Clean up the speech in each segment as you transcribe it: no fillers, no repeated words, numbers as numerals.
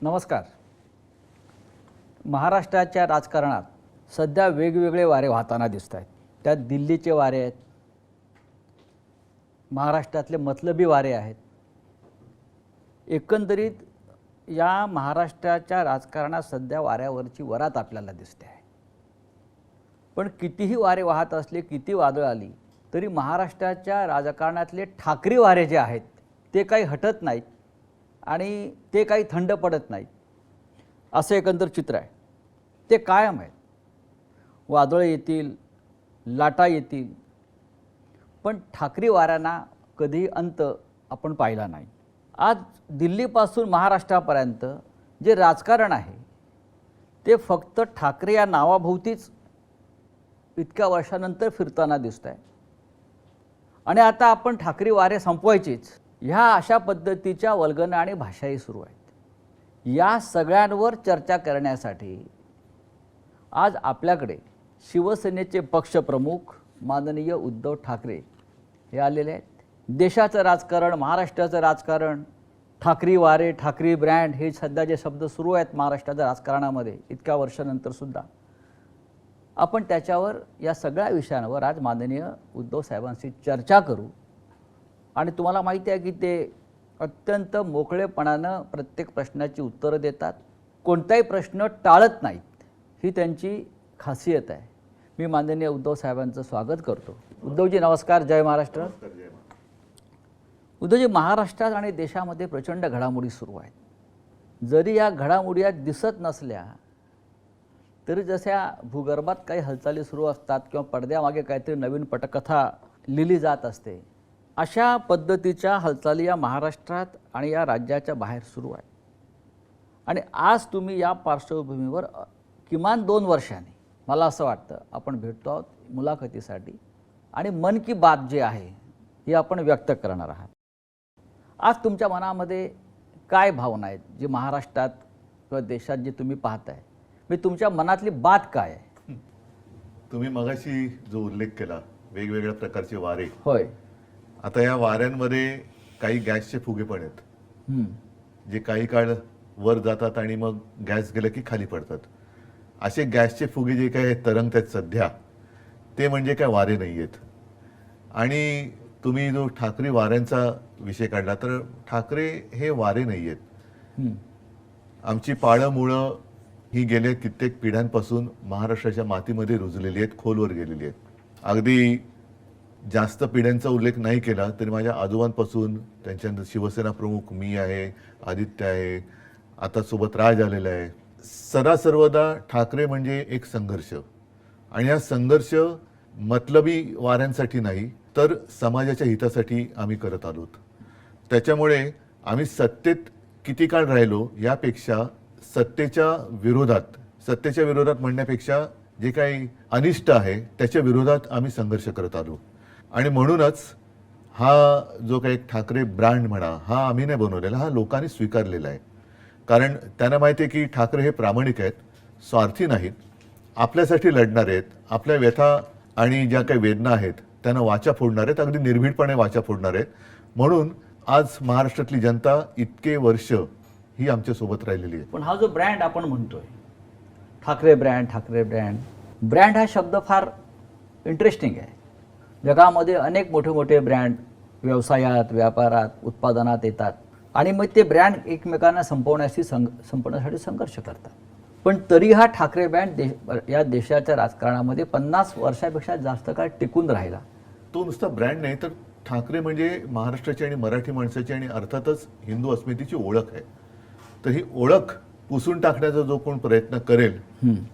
नमस्कार. महाराष्ट्राच्या राजकारणात सध्या वेगवेगळे वारे वाहताना दिसत आहेत. त्यात दिल्लीचे वारे आहेत, महाराष्ट्रातले मतलबी वारे आहेत. एकंदरीत या महाराष्ट्राच्या राजकारणात सध्या वाऱ्यावरची वरात आपल्याला दिसते आहे. पण कितीही वारे वाहत असले, किती वादळ आली तरी महाराष्ट्राच्या राजकारणातले ठाकरी वारे जे आहेत ते काही हटत नाहीत आणि ते काही थंड पडत नाहीत. असं एकंदर चित्र आहे. ते कायम आहेत. वादळं येतील, लाटा येतील, पण ठाकरी वाऱ्यांना कधी अंत आपण पाहिला नाही. आज दिल्लीपासून महाराष्ट्रापर्यंत जे राजकारण आहे ते फक्त ठाकरे या नावाभोवतीच इतक्या वर्षानंतर फिरताना दिसत आहे. आणि आता आपण ठाकरी वारे संपवायचीच ह्या अशा पद्धतीच्या वल्गना आणि भाषाही सुरू आहेत. या सगळ्यांवर चर्चा करण्यासाठी आज आपल्याकडे शिवसेनेचे पक्षप्रमुख माननीय उद्धव ठाकरे हे आलेले आहेत. देशाचं राजकारण, महाराष्ट्राचं राजकारण, ठाकरी वारे, ठाकरी ब्रँड हे सध्या जे शब्द सुरू आहेत महाराष्ट्राच्या राजकारणामध्ये इतक्या वर्षानंतर सुद्धा, आपण त्याच्यावर या सगळ्या विषयांवर आज माननीय उद्धव साहेबांशी चर्चा करू. आणि तुम्हाला माहिती आहे की ते अत्यंत मोकळेपणानं प्रत्येक प्रश्नाची उत्तरं देतात, कोणताही प्रश्न टाळत नाहीत. ही त्यांची खासियत आहे. मी माननीय उद्धव साहेबांचं स्वागत करतो. उद्धवजी नमस्कार. जय महाराष्ट्र. उद्धवजी, महाराष्ट्रात आणि देशामध्ये प्रचंड घडामोडी सुरू आहेत. जरी या घडामोडी आज दिसत नसल्या तरी जशा भूगर्भात काही हालचाली सुरू असतात किंवा पडद्यामागे काहीतरी नवीन पटकथा लिहिली जात असते, अशा पद्धतीच्या हालचाली या महाराष्ट्रात आणि या राज्याच्या बाहेर सुरू आहेत. आणि आज तुम्ही या पार्श्वभूमीवर किमान 2 वर्षांनी मला असं वाटतं आपण भेटतो आहोत मुलाखतीसाठी आणि मन की बात जी आहे ही आपण व्यक्त करणार आहात. आज तुमच्या मनामध्ये काय भावना आहेत जी महाराष्ट्रात किंवा देशात जी तुम्ही पाहताय, मी तुमच्या मनातली बात काय आहे? तुम्ही मगाशी जो उल्लेख केला वेगवेगळ्या प्रकारचे वारे, होय, आता या वाऱ्यांमध्ये काही गॅसचे फुगे पण आहेत जे काही काळ वर जातात आणि मग गॅस गेलं की खाली पडतात. असे गॅसचे फुगे जे काय तरंगतात सध्या ते म्हणजे काय वारे नाही आहेत. आणि तुम्ही जो ठाकरे वाऱ्यांचा विषय काढला तर ठाकरे हे वारे नाही आहेत. आमची पाळं मुळं ही गेल्या कित्येक पिढ्यांपासून महाराष्ट्राच्या मातीमध्ये रुजलेली आहेत, खोलवर गेलेली आहेत. अगदी जास्त पिढ्यांचा उल्लेख नाही केला तरी माझ्या आजोबांपासून, त्यांच्यानंतर शिवसेना प्रमुख मी आहे, आदित्य आहे, आता सोबत राज आलेला आहे. सर्वदा ठाकरे म्हणजे एक संघर्ष, आणि हा संघर्ष मतलबी वाऱ्यांसाठी नाही तर समाजाच्या हितासाठी आम्ही करत आलोत. त्याच्यामुळे आम्ही सत्तेत किती काळ राहिलो यापेक्षा सत्तेच्या विरोधात म्हणण्यापेक्षा जे काही अनिष्ट आहे त्याच्या विरोधात आम्ही संघर्ष करत आलो. आणि म्हणूनच हा जो काही ठाकरे ब्रँड म्हणा, हा आम्ही नाही बनवलेला, हा लोकांनी स्वीकारलेला आहे. कारण त्यांना माहिती आहे की ठाकरे हे प्रामाणिक आहेत, स्वार्थी नाहीत, आपल्यासाठी लढणार आहेत, आपल्या व्यथा आणि ज्या काही वेदना आहेत त्यांना वाचा फोडणार आहेत, अगदी निर्भीडपणे वाचा फोडणार आहेत. म्हणून आज महाराष्ट्रातली जनता इतके वर्ष ही आमच्यासोबत राहिलेली आहे. पण हा जो ब्रँड आपण म्हणतोय, ठाकरे ब्रँड हा शब्द फार इंटरेस्टिंग आहे. जगामध्ये अनेक मोठे मोठे ब्रँड व्यवसायात, व्यापारात, उत्पादनात येतात आणि मग ते ब्रँड एकमेकांना संपवण्यासाठी संघर्ष करतात. पण तरी हा ठाकरे ब्रँड या देशाच्या राजकारणामध्ये 50 वर्षापेक्षा जास्त काळ टिकून राहिला. तो नुसता ब्रँड नाही तर ठाकरे म्हणजे महाराष्ट्राची आणि मराठी माणसाची आणि अर्थातच हिंदू अस्मितेची ओळख आहे. तर ही ओळख पुसून टाकण्याचा जो कोण प्रयत्न करेल,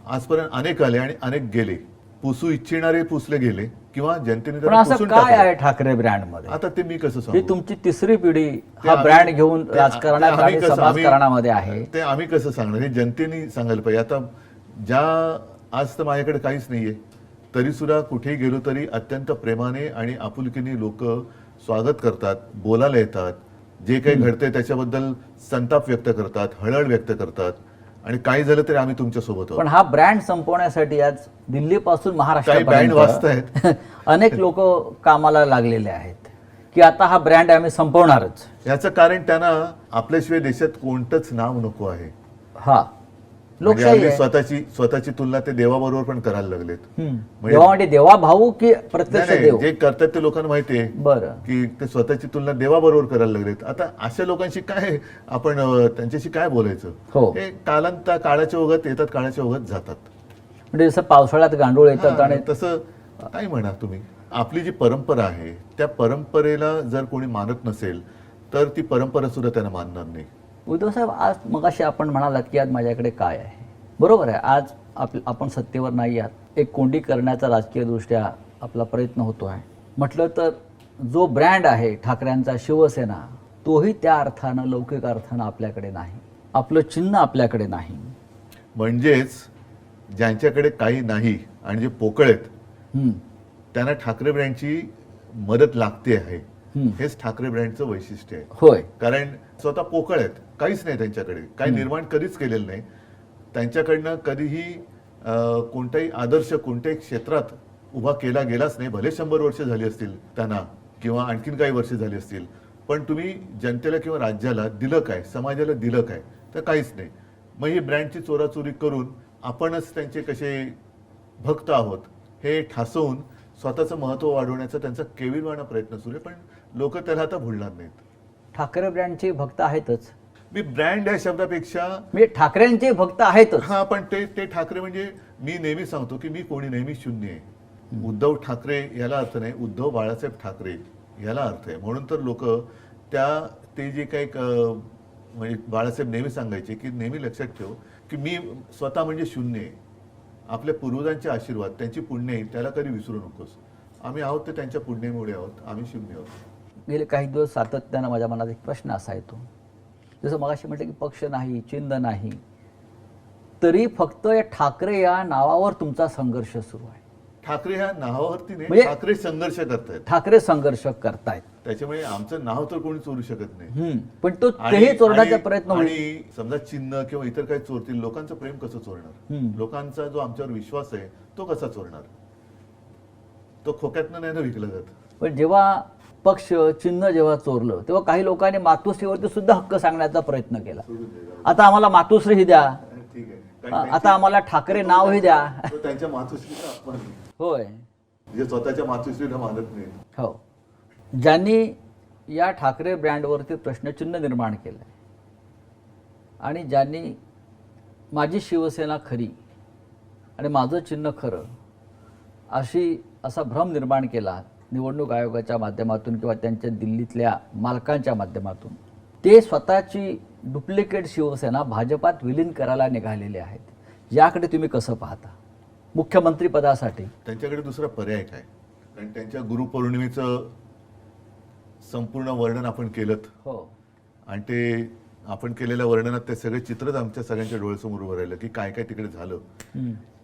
आजपर्यंत अनेक आले आणि अनेक गेले, पुसू इच्छिणारे पुसले गेले किंवा जनतेने पण असं काय आहे ठाकरे ब्रँड मध्ये? आता ते मी कसं सांगू? ही तुमची तिसरी पिढी हा ब्रँड घेऊन राजकारणात आणि समाजकारणामध्ये आहे. ते आम्ही कसं सांगणार? हे जनतेने सांगायला पाहिजे. आता आज तर माझ्याकडे काहीच नाहीये तरी सुद्धा कुठेही गेलो तरी अत्यंत प्रेमाने आणि आपुलकीने लोक स्वागत करतात, बोलायला येतात, जे काही घडते त्याच्याबद्दल संताप व्यक्त करतात, हळहळ व्यक्त करतात. आणि काही झालं तरी आम्ही तुमच्या सोबत आहोत. पण हा ब्रँड संपवण्यासाठी आज दिल्लीपासून काही बँड वाजतायत, महाराष्ट्रापर्यंत अनेक लोक कामाला लागलेले आहेत की आता हा ब्रँड आम्ही संपवणारच. याचं कारण त्यांना आपल्याशिवाय देशात कोणतंच नाव नको आहे. हा, म्हणजे लोकशाही अगदी आहे. स्वतःची तुलना ते देवाबरोबर पण करायला लागलेत. देवा म्हणजे देवा भाऊ की प्रत्यक्ष नाही, देव? जे करतात ते लोकांना माहिती आहे बरं. की ते स्वतःची तुलना देवाबरोबर करायला लागलेत. आता अशा लोकांशी काय आपण त्यांच्याशी काय बोलायचं? हो. हे काळाच्या ओघात येतात, काळाच्या ओघात जातात. म्हणजे जसं पावसाळ्यात गांडूळ येतात हा, आणि तसं काय म्हणा तुम्ही. आपली जी परंपरा आहे त्या परंपरेला जर कोणी मानत नसेल तर ती परंपरा सुद्धा त्यांना मानणार नाही. उद्धव साहेब, आज मगाशी आपण म्हणालात की आज माझ्याकडे काय आहे. बरोबर आहे, आज आपण सत्तेवर नाही आहात. एक कोंडी करण्याचा राजकीय दृष्ट्या आपला प्रयत्न होतो आहे. म्हटलं तर जो ब्रँड आहे ठाकरेंचा शिवसेना, तोही त्या अर्थानं लौकिक अर्थानं आपल्याकडे नाही. आपलं चिन्ह आपल्याकडे नाही. म्हणजेच ज्यांच्याकडे काही नाही आणि जे पोकळ आहेत त्यांना ठाकरे ब्रँडची मदत लागते आहे. हेच ठाकरे ब्रँडचं वैशिष्ट्य आहे. होय. कारण स्वतः पोकळ आहेत, काहीच नाही त्यांच्याकडे, काही निर्माण कधीच केलेलं नाही. त्यांच्याकडनं कधीही कोणताही आदर्श कोणत्याही क्षेत्रात उभा केला गेलाच नाही. भले 100 वर्ष झाली असतील त्यांना किंवा आणखीन काही वर्ष झाली असतील, पण तुम्ही जनतेला किंवा राज्याला दिलं काय, समाजाला दिलं काय? तर काहीच नाही. मग ही ब्रँडची चोराचोरी करून आपणच त्यांचे कसे भक्त आहोत हे ठासवून स्वतःचं महत्त्व वाढवण्याचा त्यांचा केविलवाणा प्रयत्न सुरू आहे. पण लोक त्याला आता भुलणार नाहीत. ठाकरे ब्रँडचे भक्त आहेतच. मी ब्रँड या शब्दापेक्षा म्हणजे ठाकरेंचे भक्त आहेतच. हा, पण ते ठाकरे म्हणजे मी नेहमी सांगतो की मी कोणी नेहमी शून्य आहे. उद्धव ठाकरे याला अर्थ नाही, उद्धव बाळासाहेब ठाकरे याला अर्थ आहे. म्हणून तर लोक ते जे काही म्हणजे बाळासाहेब नेहमी सांगायचे की नेहमी लक्षात ठेव की मी स्वतः म्हणजे शून्य आहे. आपल्या पूर्वजांचे आशीर्वाद, त्यांची पुण्य आहे, त्याला कधी विसरू नकोस. आम्ही आहोत ते त्यांच्या पुण्यामुळे आहोत, आम्ही शून्य आहोत. गेले काही दिवस सातत्यानं माझ्या मनात एक प्रश्न असा येतो, जसं मगाशी म्हटलं की पक्ष नाही, चिन्ह नाही, तरी फक्त या ठाकरे या नावावर तुमचा संघर्ष सुरू आहे. ठाकरे ह्या नावावरती नाही, म्हणजे ठाकरे संघर्ष करतायत. ठाकरे संघर्ष करतायत. त्याच्यामुळे आमचं नाव तर कोणी चोरू शकत नाही. पण तो तेही चोरण्याचा प्रयत्न होईल. आणि समजा चिन्ह किंवा इतर काही चोरतील, लोकांचं प्रेम कसं चोरणार? लोकांचा जो आमच्यावर विश्वास आहे तो कसा चोरणार? तो खोक्यातनं नाही ना विकलं जात. पण जेव्हा पक्ष चिन्ह जेव्हा चोरलं तेव्हा काही लोकांनी मातोश्रीवरती सुद्धा हक्क सांगण्याचा प्रयत्न केला. आता आम्हाला मातोश्री द्या, ठीक आहे, आता आम्हाला ठाकरे नावही द्या. तो त्यांच्या मातोश्रीचा अपमान आहे. होय. जे स्वतःच्या मातोश्रीला मानत नाही. हो. ज्यांनी या ठाकरे ब्रँडवरती प्रश्नचिन्ह निर्माण केलं आहे आणि ज्यांनी माझी शिवसेना खरी आणि माझं चिन्ह खरं असा भ्रम निर्माण केला निवडणूक आयोगाच्या माध्यमातून किंवा त्यांच्या दिल्लीतल्या मालकांच्या माध्यमातून, ते स्वतःची डुप्लिकेट शिवसेना भाजपात विलीन करायला निघालेले आहेत. याकडे तुम्ही कसं पाहता? मुख्यमंत्री पदासाठी त्यांच्याकडे दुसरा पर्याय काय? कारण त्यांच्या गुरुपौर्णिमेचं संपूर्ण वर्णन आपण केलं. हो. आणि ते आपण केलेल्या वर्णनात ते सगळे चित्रच आमच्या सगळ्यांच्या डोळ्यासमोर उभं राहिलं की काय काय तिकडे झालं.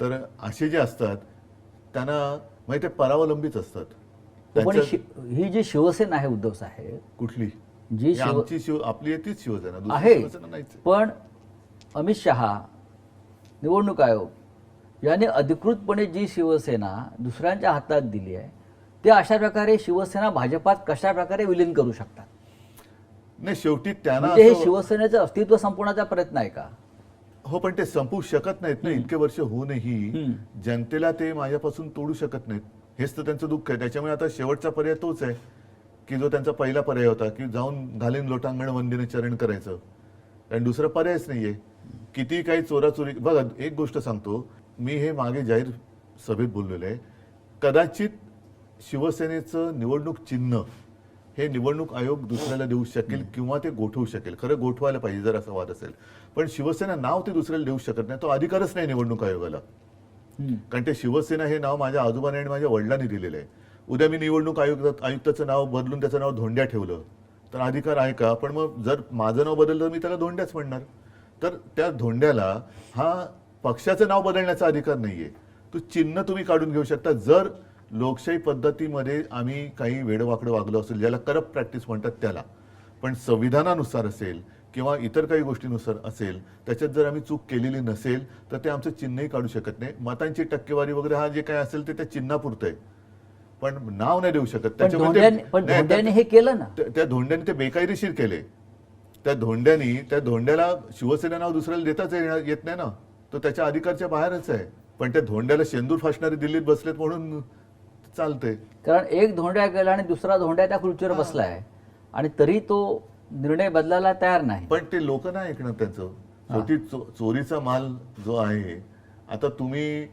तर असे जे असतात त्यांना माहिती आहे परावलंबीच असतात. पण ही जी शिवसेना आहे उद्धव साहेब, कुठली जी आमची आपली तीच शिवसेना, दुसरी आहे. शिवसेना नाहीच. पण अमित शहा, निवडणूक आयोग यांनी अधिकृतपणे जी शिवसेना दुसऱ्यांच्या हातात दिली आहे, ते अशा प्रकारे शिवसेना भाजपात कशा प्रकारे विलीन करू शकतात? नाही, शेवटी त्यांना म्हणजे हे शिवसेनेचं अस्तित्व संपवण्याचा प्रयत्न आहे का? हो, पण ते संपवू शकत नाहीत ना. इतके वर्ष होऊनही जनतेला ते माझ्यापासून तोडू शकत नाहीत. हेच तर त्यांचं दुःख आहे. त्याच्यामुळे आता शेवटचा पर्याय तोच आहे की जो त्यांचा पहिला पर्याय होता की जाऊन घालीन लोटांगण वंदीने चरण करायचं. कारण दुसरा पर्यायच नाहीये. किती काही चोराचोरी. बघा, एक गोष्ट सांगतो मी, हे मागे जाहीर सभेत बोललेलं आहे. कदाचित शिवसेनेचं निवडणूक चिन्ह हे निवडणूक आयोग दुसऱ्याला देऊ शकेल किंवा ते गोठवू शकेल. खरं गोठवायला पाहिजे जर असा वाद असेल. पण शिवसेना नाव ते दुसऱ्याला देऊ शकत नाही. तो अधिकारच नाही निवडणूक आयोगाला. कारण ते शिवसेना हे नाव माझ्या आजोबाने आणि माझ्या वडिलांनी दिलेलं आहे. उद्या मी निवडणूक आयुक्ताचं नाव बदलून त्याचं नाव धोंड्या ठेवलं तर अधिकार आहे का? पण मग जर माझं नाव बदललं तर मी त्याला धोंड्याच म्हणणार. तर त्या धोंड्याला हा पक्षाचं नाव बदलण्याचा अधिकार नाहीये. तो चिन्ह तुम्ही काढून घेऊ शकता. जर लोकशाही पद्धतीमध्ये आम्ही काही वेडवाकडं वागलो असेल, ज्याला करप्ट प्रॅक्टिस म्हणतात त्याला, पण संविधानानुसार असेल किंवा इतर काही गोष्टीनुसार असेल, त्याच्यात जर आम्ही चूक केलेली नसेल तर ते आमचं चिन्हही काढू शकत नाही. मतांची टक्केवारी वगैरे हा जे काय असेल ते त्या चिन्हापुरतं आहे. पण नाव नाही देऊ शकत. पण त्याच्यामुळे धोंड्याने हे केलं ना. त्या धोंड्याने ते बेकायदेशीर केले. त्या धोंड्याला शिवसेना नाव दुसऱ्याला देताच येत नाही ना, तो त्याच्या अधिकारच्या बाहेरच आहे. पण त्या धोंड्याला शेंदूर फासणारे दिल्लीत बसलेत म्हणून चालतंय. कारण एक धोंड्या गेला आणि दुसरा धोंड्या त्या खुर्चीवर बसलाय आणि तरी तो निर्णय बदलायला तयार नाही. पण ते लोक नाही ऐकणार त्यांचं. शेवटी चोरीचा माल जो आहे, आता तुम्ही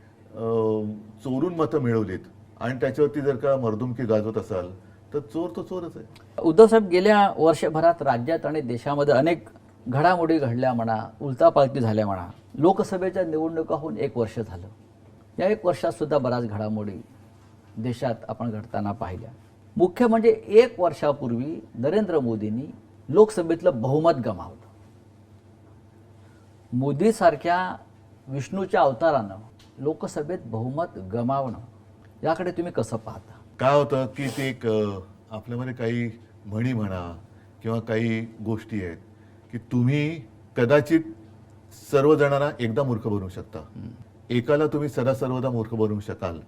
चोरून मतं मिळवलीत आणि त्याच्यावरती जर का मर्दुमकी गाजवत असाल तर चोर तो चोरच आहे. उद्धव साहेब, गेल्या वर्षभरात राज्यात आणि देशामध्ये अनेक घडामोडी घडल्या म्हणा, उलटापालटी झाल्या म्हणा. लोकसभेच्या निवडणुका होऊन 1 वर्ष झालं. या 1 वर्षात सुद्धा बऱ्याच घडामोडी देशात आपण घडताना पाहिल्या. मुख्य म्हणजे 1 वर्षापूर्वी नरेंद्र मोदींनी लोकसभेतलं बहुमत गमावलं. मोदीसारख्या विष्णूच्या अवतारानं लोकसभेत बहुमत गमावणं, याकडे तुम्ही कसं पाहता? काय होतं की ते एक आपल्यामध्ये काही म्हणी म्हणा किंवा काही गोष्टी आहेत की तुम्ही कदाचित सर्वजणांना एकदा मूर्ख बनवू शकता. एकाला तुम्ही सर्वदा मूर्ख बनवू शकाल,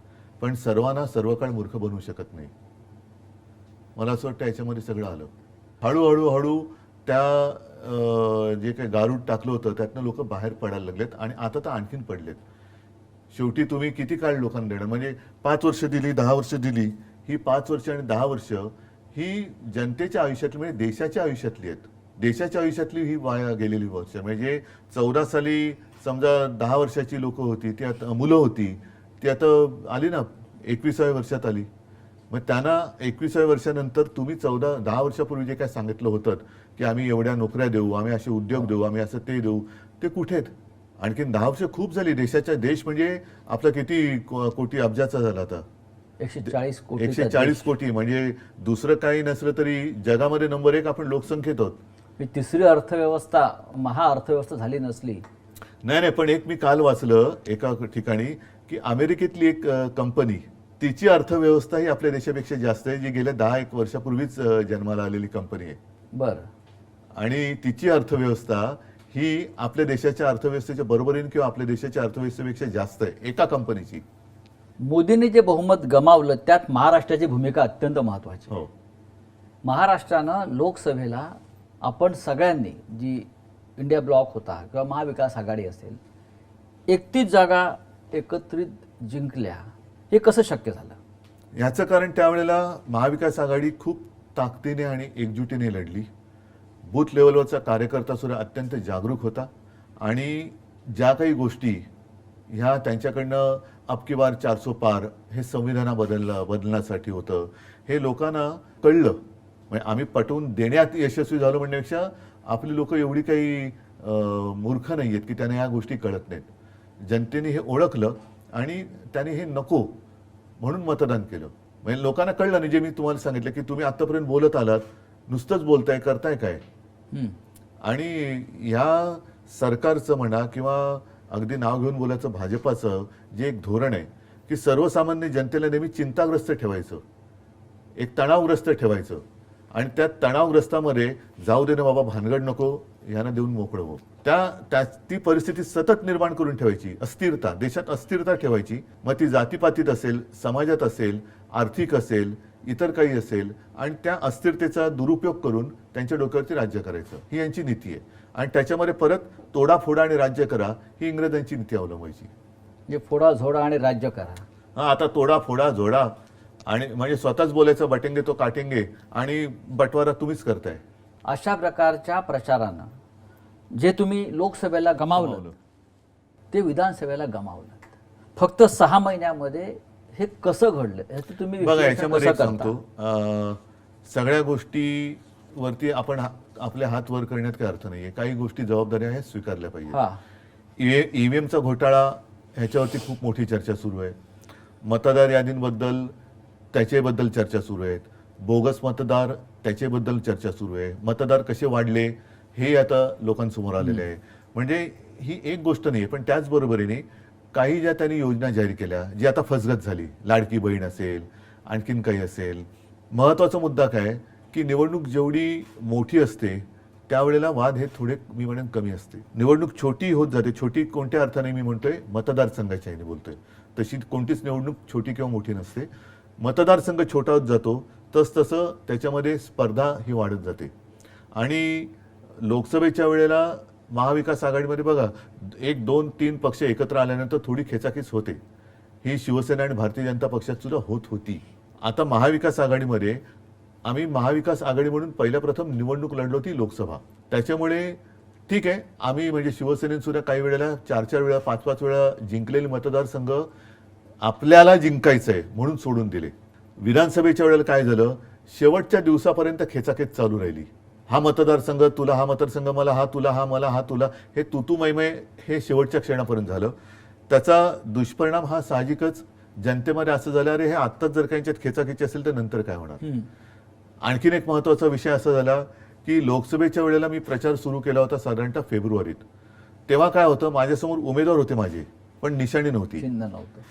पण सर्वांना सर्व काळ मूर्ख बनवू शकत नाही. मला असं वाटतं याच्यामध्ये सगळं आलं. हळूहळू त्या जे काही गारूड टाकलं होतं त्यातनं लोक बाहेर पडायला लागलेत आणि आता तर आणखीन पडलेत. शेवटी तुम्ही किती काळ लोकांना देणार? म्हणजे 5 वर्ष दिली, 10 वर्ष दिली. ही 5 वर्ष आणि 10 वर्ष ही जनतेच्या आयुष्यातली, म्हणजे देशाच्या आयुष्यातली आहेत. देशाच्या आयुष्यातली ही वाया गेलेली वर्ष. म्हणजे 14 साली समजा 10 वर्षाची लोक होती, ती आता मुलं होती, ती आता आली ना 21व्या वर्षात आली. मग त्यांना 21व्या वर्षानंतर तुम्ही 10 वर्षापूर्वी जे काय सांगितलं होतं की आम्ही एवढ्या नोकऱ्या देऊ, आम्ही असे उद्योग देऊ, आम्ही असं ते देऊ, ते कुठे आहेत? आणखीन 10 वर्ष खूप झाली. देश म्हणजे आपला किती कोटी अब्जाचा झाला आता? 140 कोटी. म्हणजे दुसरं काही नसलं तरी जगामध्ये नंबर 1 आपण लोकसंख्येत आहोत. तिसरी अर्थव्यवस्था, महाअर्थव्यवस्था झाली नसली. नाही, पण एक मी काल वाचलं एका ठिकाणी की अमेरिकेतली एक कंपनी, तिची अर्थव्यवस्था ही आपल्या देशापेक्षा जास्त आहे, जी गेल्या 10-1 वर्षापूर्वीच जन्माला आलेली कंपनी आहे. बरं. आणि तिची अर्थव्यवस्था ही आपल्या देशाच्या अर्थव्यवस्थेच्या बरोबरीने किंवा आपल्या देशाच्या अर्थव्यवस्थेपेक्षा जास्त आहे, एका कंपनीची. मोदींनी जे बहुमत गमावलं त्यात महाराष्ट्राची भूमिका अत्यंत महत्त्वाची. हो. महाराष्ट्रानं लोकसभेला आपण सगळ्यांनी, जी इंडिया ब्लॉक होता किंवा महाविकास आघाडी असेल, 31 जागा एकत्रित जिंकल्या. हे कसं शक्य झालं? याचं कारण त्यावेळेला महाविकास आघाडी खूप ताकदीने आणि एकजुटीने लढली. बूथ लेवलवरचा कार्यकर्ता सुद्धा अत्यंत जागरूक होता आणि ज्या काही गोष्टी ह्या त्यांच्याकडनं अब की बार 400 पार हे संविधान बदलण्यासाठी होतं, हे लोकांना कळलं. म्हणजे आम्ही पटवून देण्यात यशस्वी झालो म्हणण्यापेक्षा आपली लोक एवढी काही मूर्ख नाही आहेत की त्यांना ह्या गोष्टी कळत नाहीत. जनतेने हे ओळखलं आणि त्यांनी हे नको म्हणून मतदान केलं. म्हणजे लोकांना कळलं नाही, जे मी तुम्हाला सांगितलं की तुम्ही आतापर्यंत बोलत आलात, नुसतंच बोलताय, करताय काय? आणि ह्या सरकारचं म्हणा किंवा अगदी नाव घेऊन बोलायचं भाजपाचं जे एक धोरण आहे की सर्वसामान्य जनतेला नेहमी चिंताग्रस्त ठेवायचं, एक तणावग्रस्त ठेवायचं आणि त्या तणावग्रस्तामध्ये जाऊ दे ना बाबा, भानगड नको, यांना देऊन मोकळं हो. ती परिस्थिती सतत निर्माण करून ठेवायची. अस्थिरता, देशात अस्थिरता ठेवायची. मग ती जातीपातीत असेल, समाजात असेल, आर्थिक असेल, इतर काही असेल, आणि त्या अस्थिरतेचा दुरुपयोग करून त्यांच्या डोक्यावरती राज्य करायचं, ही यांची नीती आहे. आणि त्याच्यामध्ये परत तोडाफोडा आणि राज्य करा ही इंग्रजांची नीती अवलंबायची. म्हणजे फोडा झोडा आणि राज्य करा. हा, आता तोडा फोडा झोडा आणि म्हणजे स्वतःच बोलायचं बटेंगे तो काटेंगे आणि बटवारा तुम्हीच करताय. अशा प्रकारच्या प्रचारानं जे तुम्ही लोकसभेला गमावलं ते विधानसभेला गमावलं. फक्त 6 महिन्यामध्ये हे कसं घडलं याचं तुम्ही बघा, याच्यामध्ये एक सांगतो, सगळ्या गोष्टीवरती आपण आपले हात वर करण्यात काही अर्थ नाहीये. काही गोष्टी जबाबदाऱ्या आहेत, स्वीकारल्या पाहिजे. ईव्हीएमचा घोटाळा ह्याच्यावरती खूप मोठी चर्चा सुरू आहे. मतदार यादींबद्दल त्याच्याबद्दल चर्चा सुरू आहेत. बोगस मतदार त्याच्याबद्दल चर्चा सुरू आहे. मतदार कसे वाढले हे आता लोकांसमोर आलेले आहे. म्हणजे ही एक गोष्ट नाही, पण त्याचबरोबरीने काही ज्या त्यांनी योजना जाहीर केल्या जी आता फसगत झाली, लाडकी बहीण असेल, आणखीन काही असेल. महत्त्वाचा मुद्दा काय की निवडणूक जेवढी मोठी असते त्यावेळेला वाद हे थोडे मी म्हणेन कमी असते. निवडणूक छोटी होत जाते. छोटी कोणत्या अर्थाने मी म्हणतोय, मतदारसंघाच्या ह्याने बोलतोय. तशी कोणतीच निवडणूक छोटी किंवा मोठी नसते. मतदारसंघ छोटा होत जातो तसतसं त्याच्यामध्ये स्पर्धा ही वाढत जाते. आणि लोकसभेच्या वेळेला महाविकास आघाडीमध्ये बघा 1, 2, 3 पक्ष एकत्र आल्यानंतर थोडी खेचाखेच होते. ही शिवसेना आणि भारतीय जनता पक्षात सुद्धा होत होती. आता महाविकास आघाडीमध्ये आम्ही महाविकास आघाडी म्हणून पहिल्या प्रथम निवडणूक लढलो ती लोकसभा. त्याच्यामुळे ठीक आहे, आम्ही म्हणजे शिवसेनेने सुद्धा काही वेळेला 4-4 वेळा 5-5 वेळा जिंकलेले मतदारसंघ आपल्याला जिंकायचंय म्हणून सोडून दिले. विधानसभेच्या वेळेला काय झालं, शेवटच्या दिवसापर्यंत खेचाखेच चालू राहिली. हा मतदारसंघ तुला, हा मतदारसंघ मला, हा तुला, हा मला, हा तुला, हे तुतुमयमय हे शेवटच्या क्षणापर्यंत झालं. त्याचा दुष्परिणाम हा साहजिकच जनतेमध्ये असं झालं, अरे हे आत्ताच जर काही खेचाखेची असेल तर नंतर काय होणार. आणखीन एक महत्त्वाचा विषय असा झाला की लोकसभेच्या वेळेला मी प्रचार सुरू केला होता साधारणतः फेब्रुवारीत. तेव्हा काय होतं, माझ्यासमोर उमेदवार होते माझे, पण निशाणी नव्हती.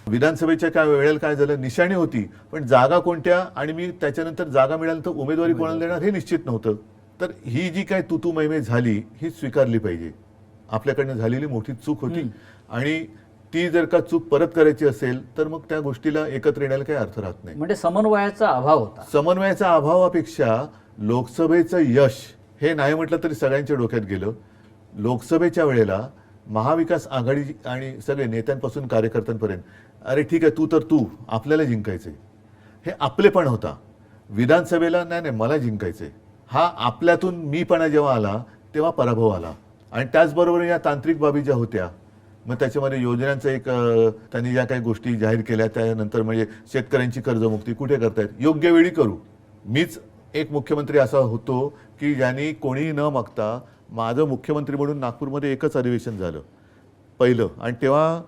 विधानसभेच्या काय वेळेला काय झालं, निशाणी होती पण जागा कोणत्या, आणि मी त्याच्यानंतर जागा मिळाल्यानंतर उमेदवारी कोणाला देणार हे निश्चित नव्हतं. तर ही जी काय तुतुमयमे झाली ही स्वीकारली पाहिजे. आपल्याकडनं झालेली मोठी चूक होती आणि ती जर का चूक परत करायची असेल तर मग त्या गोष्टीला एकत्र येण्याला काही अर्थ राहत नाही. म्हणजे समन्वयाचा अभाव होता. समन्वयाच्या अभावापेक्षा लोकसभेचं यश हे नाही म्हटलं तरी सगळ्यांच्या डोक्यात गेलं. लोकसभेच्या वेळेला महाविकास आघाडी आणि सगळे नेत्यांपासून कार्यकर्त्यांपर्यंत, अरे ठीक आहे तू आपल्याला जिंकायचंय, हे आपलेपण होता. विधानसभेला नाही मला जिंकायचंय, हा आपल्यातून मीपणा जेव्हा आला तेव्हा पराभव आला. आणि त्याचबरोबर या तांत्रिक बाबी ज्या होत्या, मग त्याच्यामध्ये योजनांचं एक त्यांनी ज्या काही गोष्टी जाहीर केल्या, त्यानंतर म्हणजे शेतकऱ्यांची कर्जमुक्ती कुठे करतायत, योग्य वेळी करू. मीच एक मुख्यमंत्री असा होतो की ज्यांनी कोणीही न मागता, माझं मुख्यमंत्री म्हणून नागपूरमध्ये एकच अधिवेशन झालं पहिलं, आणि तेव्हा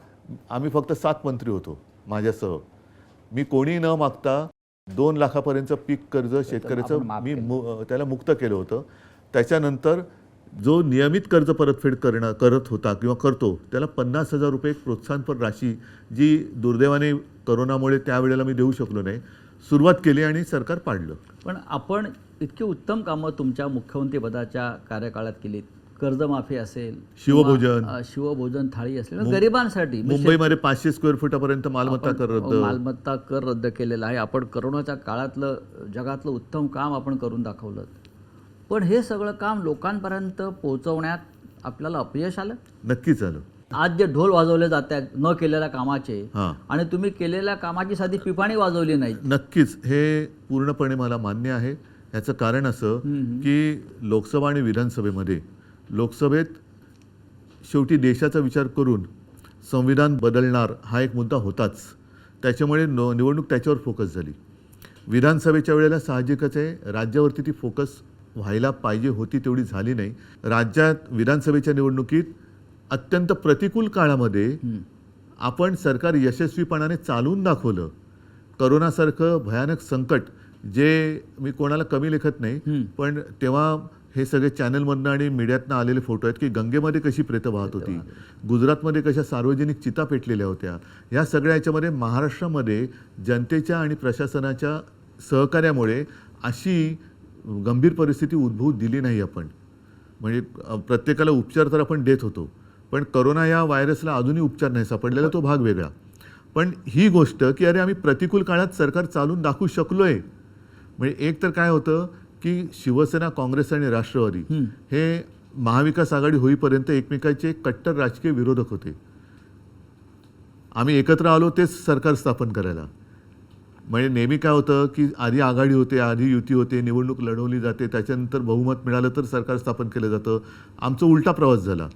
आम्ही फक्त 7 मंत्री होतो माझ्यासह. मी कोणीही न मागता 2 लाखापर्यंतचं पीक कर्ज शेतकऱ्याचं मी त्याला मुक्त केलं होतं. त्याच्यानंतर जो नियमित कर्ज परतफेड करत होता किंवा करतो त्याला 50,000 रुपये एक प्रोत्साहनपर राशी, जी दुर्दैवाने करोनामुळे त्यावेळेला मी देऊ शकलो नाही, सुरुवात केली आणि सरकार पाडलं. पण आपण इतकी उत्तम कामं तुमच्या मुख्यमंत्रीपदाच्या कार्यकाळात केलीत. कर्जमाफी असेल, शिवभोजन थाळी असेल, गरिबांसाठी मुंबईमध्ये 500 स्क्वेअर फुटापर्यंत मालमत्ता कर रद्द केलेला आहे. आपण करोनाच्या काळातलं जगातलं उत्तम काम आपण करून दाखवलं. पण हे सगळं काम लोकांपर्यंत पोहोचवण्यात आपल्याला अपयश आलं. नक्कीच आलं. आज जे ढोल वाजवले जात आहेत न केलेल्या कामाचे, आणि तुम्ही केलेल्या कामाची साधी पिपाणी वाजवली नाही. नक्कीच हे पूर्णपणे मला मान्य आहे. याचं कारण असं की लोकसभा आणि विधानसभेमध्ये, लोकसभेत शेवटी देशाचा विचार करून संविधान बदलणार हा एक मुद्दा होताच, त्याच्यामुळे निवडणूक त्याच्यावर फोकस झाली. विधानसभेच्या वेळेला साहजिकच आहे राज्यावरती ती फोकस व्हायला पाहिजे होती, तेवढी झाली नाही. राज्यात विधानसभेच्या निवडणुकीत अत्यंत प्रतिकूल काळामध्ये आपण सरकार यशस्वीपणाने चालवून दाखवलं. करोनासारखं भयानक संकट, जे मी कोणाला कमी लेखत नाही, पण तेव्हा हे सगळे चॅनलमधनं आणि मीडियातनं आलेले फोटो आहेत की गंगेमध्ये कशी प्रेतं वाहत होती, गुजरातमध्ये कशा सार्वजनिक चिता पेटलेल्या होत्या. या सगळ्या याच्यामध्ये महाराष्ट्रामध्ये जनतेच्या आणि प्रशासनाच्या सहकार्यामुळे अशी गंभीर परिस्थिती उद्भवू दिली नाही आपण. म्हणजे प्रत्येकाला उपचार तर आपण देत होतो, पण करोना या व्हायरसला अजूनही उपचार नाही सापडलेला, तो भाग वेगळा. पण ही गोष्ट की अरे आम्ही प्रतिकूल काळात सरकार चालून दाखवू शकलोय. म्हणजे एक तर काय होतं की शिवसेना, काँग्रेस आणि राष्ट्रवादी हे महाविकास आघाडी होईपर्यंत एकमेकांचे कट्टर राजकीय विरोधक होते. आम्ही एकत्र आलो तेच सरकार स्थापन करायला. म्हणजे नेहमी काय होतं की आधी आघाडी होते, आधी युती होते, निवडणूक लढवली जाते, त्याच्यानंतर बहुमत मिळालं तर सरकार स्थापन केलं जातं. आमचा उलटा प्रवास झाला.